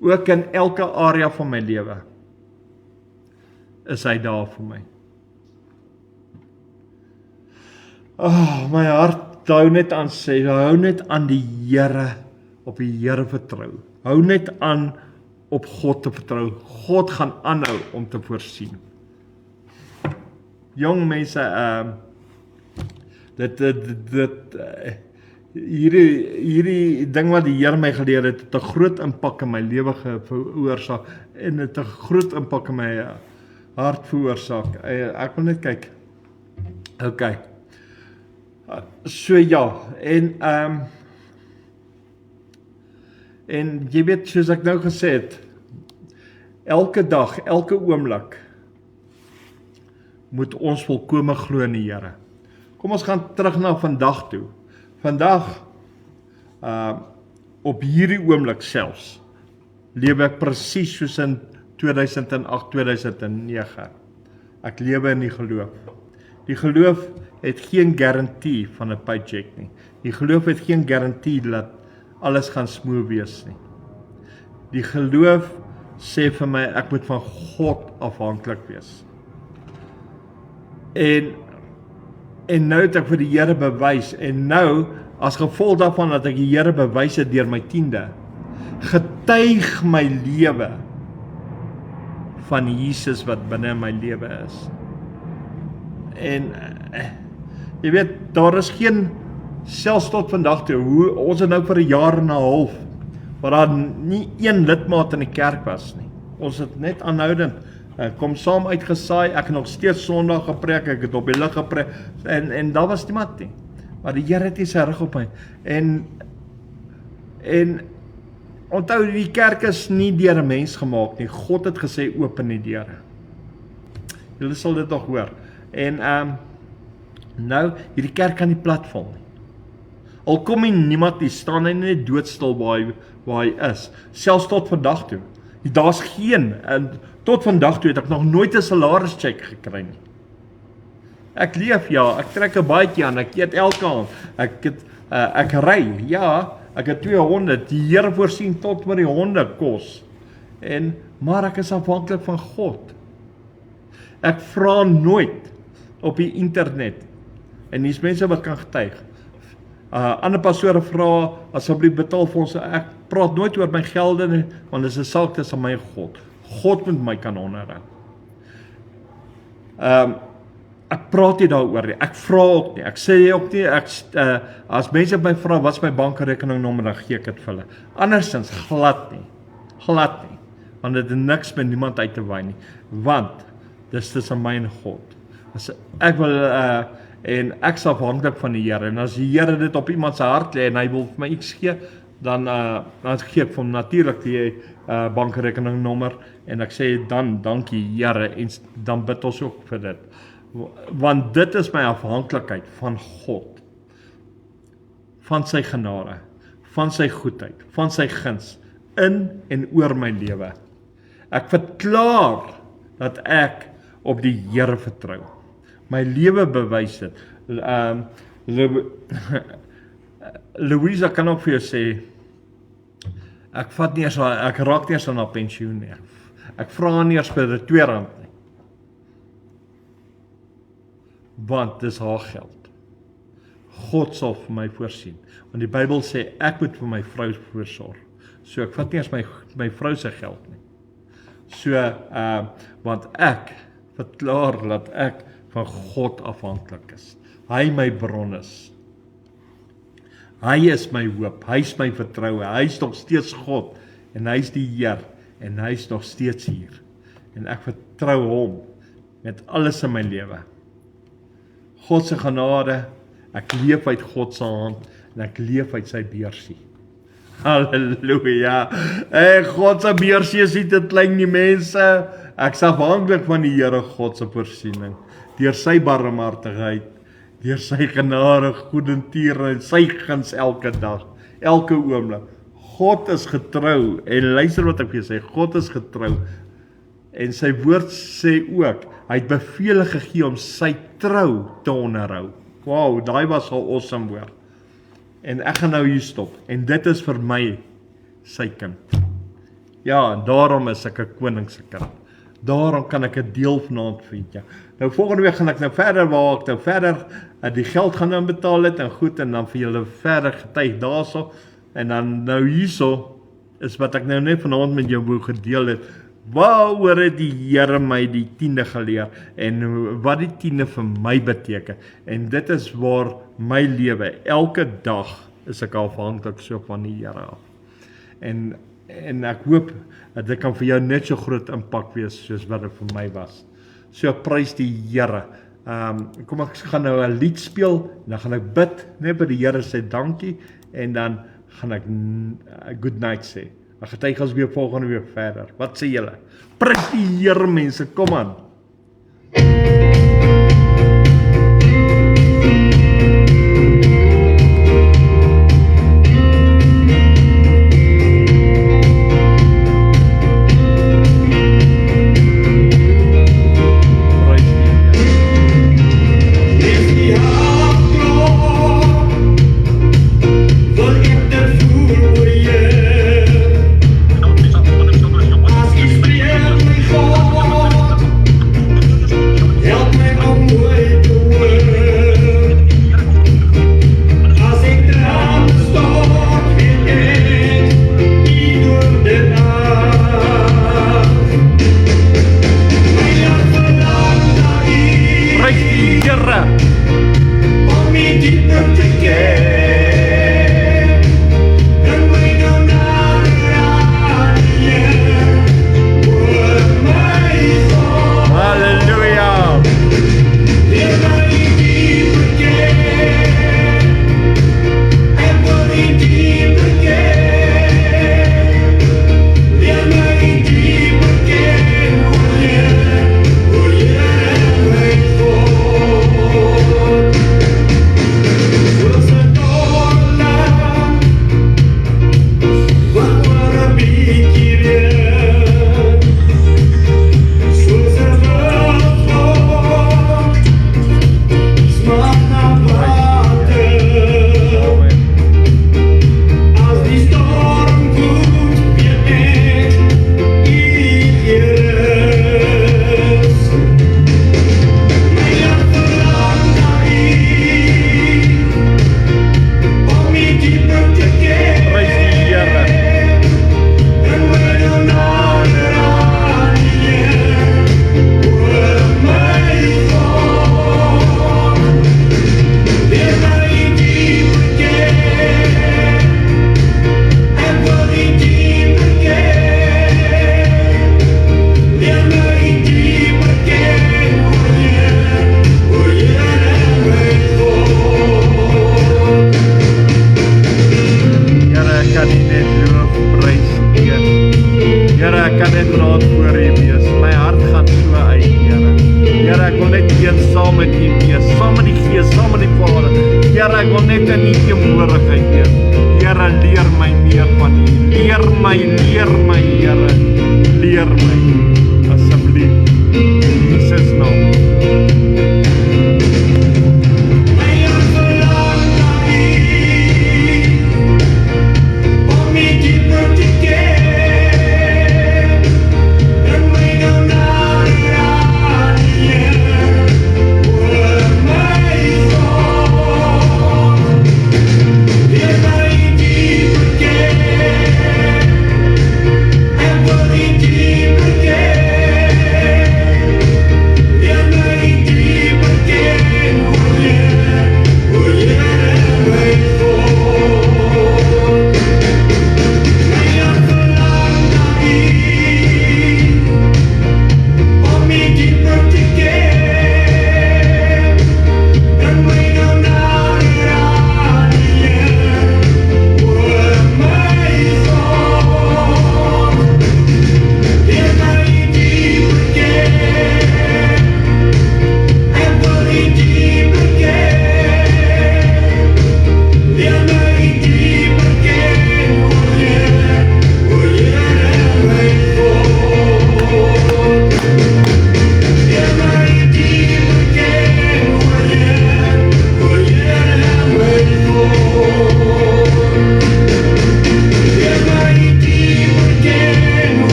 Ook in elke area van my lewe is hy daar vir my. My hart hou net aan sê, hou net aan die Here, op die Here vertrou. Hou net aan op God te vertrou. God gaan aanhou om te voorsien. Jong mense, hierdie ding wat die Here my geleer het 'n groot impak in my lewe veroorsaak en het 'n groot impak in my hart veroorsaak. Ek wil net kyk. Okay. So ja, en jy weet, soos ek nou gesê het, elke dag, elke oomblik moet ons volkome glo in die Here. Kom ons gaan terug na vandag toe. Vandag, op hierdie oomblik selfs, lewe ek presies soos in 2008, 2009. Ek lewe in die geloof. Die geloof het geen garantie van 'n paycheck nie. Die geloof het geen garantie dat alles gaan smooth wees nie. Die geloof sê vir my, ek moet van God afhanklik wees. En nou het ek vir die Here bewys, en nou, as gevolg daarvan dat ek die Here bewys het deur my 10de, getuig my lewe van Jesus wat binne in my lewe is. En jy weet, daar is geen, selfs tot vandag toe, ons het nou vir 'n jaar en 'n half, waar daar nie een lidmaat in die kerk was nie. Ons het net aanhoudend kom saam uitgesaai, ek het nog steeds Sondag gepreek, ek het op die lig gepreek, en daar was niemand nie. Maar die Here het sy rug op my. En onthou, die kerk is nie deur 'n mens gemaak nie. God het gesê, open die deure. Julle sal dit nog hoor. En nou, hierdie kerk kan nie platval nie. Al kom hy niemand nie, staan hy net doodstil waar hy is. Selfs tot vandag toe. Daar's geen, en tot vandag toe het ek nog nooit 'n salarischeck gekry nie. Ek leef, ja, ek trek 'n baadjie aan, ek eet elke aand, ek ry, ja, ek het 2 honde, die Here voorsien tot met die honde kos. Maar ek is afhanklik van God. Ek vra nooit op die internet, en dis mense wat kan getuig. Ander pastore vra, asseblief betaal vir ons, ek praat nooit oor my gelde nie, want dit is 'n saak tussen my en God. God moet my kan onderhou. Ek praat nie daaroor nie, ek vra ook nie, ek sê ook nie, as mense my vra, wat is my bankrekeningnommer, dan gee ek dit vir hulle. Andersins, glad nie, want dit het niks met niemand uit te waai nie, want, dis tussen my en God. As ek wil, en ek is afhanklik van die Here, en as die Here dit op iemand se hart lê, en hy wil vir my iets gee, dan gee ek vir hom natuurlik die bankrekeningnommer, en ek sê dan, dankie Here, en dan bid ons ook vir dit. Want dit is my afhanklikheid van God, van sy genade, van sy goedheid, van sy guns, in en oor my lewe. Ek verklaar dat ek op die Here vertrou. My lewe bewys dit. Louisa kan ook vir jou sê, ek raak nie eens aan haar pensioen nie. Ek vra nie eens vir R2 nie. Want dis haar geld. God sal vir my voorsien. Want die Bybel sê, ek moet vir my vrou voorsorg. So ek vat nie eens my vrou se geld nie. So, want ek verklaar dat ek van God afhanklik is. Hy my bron is. Hy is my hoop, hy is my vertroue, hy is nog steeds God, en hy is die Heer, en hy is nog steeds hier. En ek vertrou hom, met alles in my lewe. God se genade, ek leef uit God se hand, en ek leef uit sy beursie. Halleluja, God se beursie is nie te klein nie mense, ek is afhanklik van die Here God se voorsiening, deur sy barmhartigheid, deur sy genade, goedertiere en sy guns elke dag, elke oomblik. God is getrou, en luister wat ek vir jou sê, God is getrou, en sy woord sê ook, hy het bevele gegee om sy trou te onderhou. Wow, daai was al awesome woord. En ek gaan nou hier stop, en dit is vir my sy kind. Ja, en daarom is ek 'n koning se kind. Daarom kan ek 'n deel vanaand vind, ja. Nou volgende week gaan ek nou verder, waar ek nou verder die geld gaan nou betaal het, en goed, en dan vir julle verder getuig daarso, en dan nou hierso, is wat ek nou net vanaand met jou wou gedeel het, waaroor het die Here my die 10de geleer, en wat die 10de vir my beteken, en dit is waar my lewe, elke dag is ek afhanklik so van die Here af, en ek hoop, dat dit kan vir jou net so groot impak wees, soos wat dit vir my was. So prys die Here. Kom ek gaan nou 'n lied speel, en dan gaan ek bid, net by die Here sê dankie, en dan gaan ek good night sê. Ek getuig ons weer volgende week verder. Wat sê julle? Prys die Here mense, kom aan. Help Here, ek kan net vanaand voor U wees. My hart gaan so uit, Here. Here, ek wil net saam met U wees, saam met die Gees, saam met die Vader. Here, ek wil net in U teenwoordigheid wees. Here, leer my meer van U. Leer my, Here. Leer my, asseblief. In Jesus naam.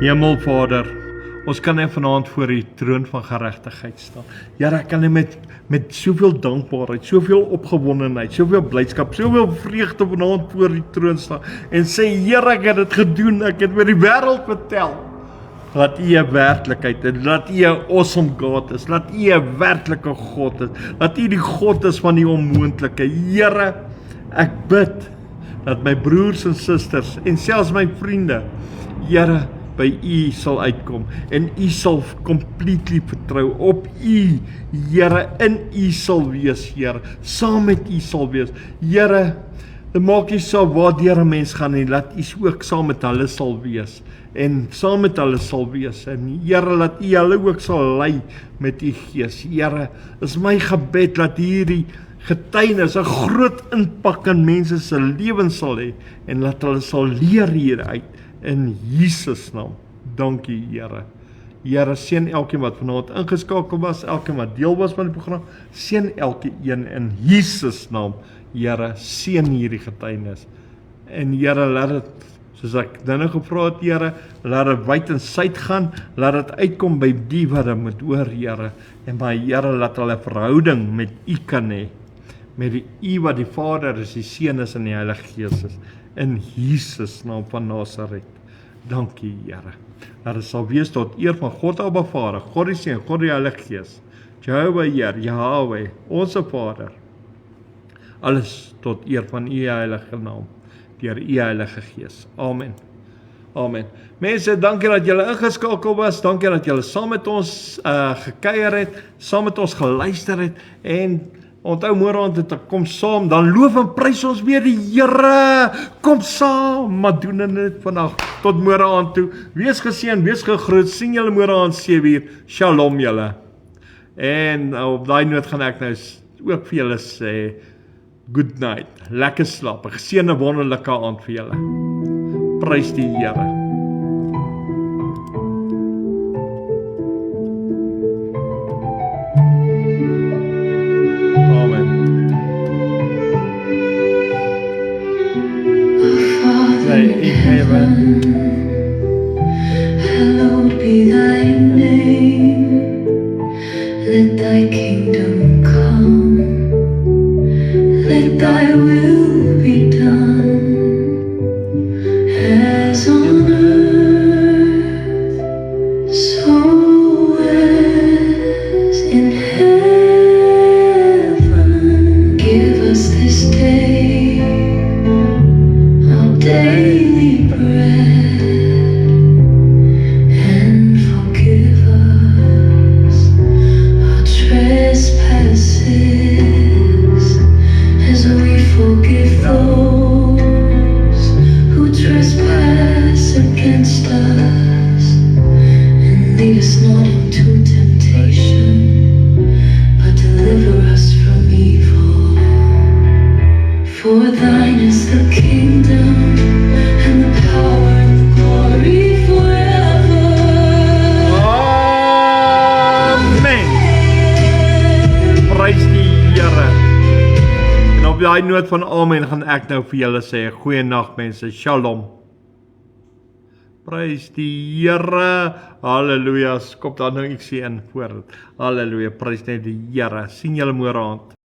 Hemelvader, ons kan net vanaand voor die troon van geregtigheid staan. Here, ek kan net met soveel dankbaarheid, soveel opgewondenheid, soveel blydskap, soveel vreugde vanaand voor die troon staan en sê, Here, ek het dit gedoen, ek het met die wêreld vertel dat U 'n werklikheid is, dat U 'n awesome God is, dat U 'n werklike God is, dat U die God is van die onmoontlike. Here, ek bid dat my broers en susters en selfs my vriende, Here, by U sal uitkom en U sal completely vertrou op U, Here, in U sal wees, Here, saam met U sal wees. Here, dit maak nie saak waardeur 'n mens gaan nie, laat U ook saam met hulle sal wees en saam met hulle sal wees en Here, laat U hulle ook sal lei met U Gees. Here, is my gebed dat hierdie getuienis 'n groot impak in mense se lewens sal hê en laat hulle sal leer hieruit. In Jesus naam, dankie Here. Here, seën elkeen wat vanaand ingeskakel was, elkeen wat deel was van die program, seën elkeen in Jesus naam. Here, seën hierdie getuienis. En Here, laat dit, soos ek nou gevra het, Here, laat dit wyd en suid gaan, laat dit uitkom by die wat dit moet hoor, Here. En my Here, laat hulle 'n verhouding met U kan hê, met die U wat die Vader is, die Seun is en die Heilige Gees is. In Jesus naam van Nasaret. Dankie Here. Dat dit sal wees tot eer van God Abba Vader, God die Seun, God die Heilige Gees. Jehovah Here, Yahweh, ons Vader. Alles tot eer van U Heilige naam, deur U Heilige Gees. Amen. Amen. Mense, dankie dat julle ingeskakel was. Dankie dat julle saam met ons gekuier het, saam met ons geluister het en onthou môre aand het ek kom saam, dan loof en prys ons weer die Here. Kom saam, maar doen dit vandag tot môre aand toe. Wees geseën, wees gegroet. Sien julle môre aand 7:00. Shalom julle. En op daai noot gaan ek nou ook vir julle sê good night. Lekker slaap. 'n Geseënde wonderlike aand vir julle. Prys die Here. Hallowed be thy name, let thy kingdom come, let thy will be done, as on earth, so as in heaven. Give us this day our daily bread and forgive us our trespasses as we forgive those who trespass against us. And lead us not into temptation, but deliver us from evil. For thine is the kingdom and the power and the glory forever. Amen. Prys die Here. En op daai noot van amen gaan ek nou vir julle sê, goeienaand mense, shalom. Prys die Here, halleluja, skop daar nou ietsie in voor. Halleluja, prys net die Here. Sien julle môre aand.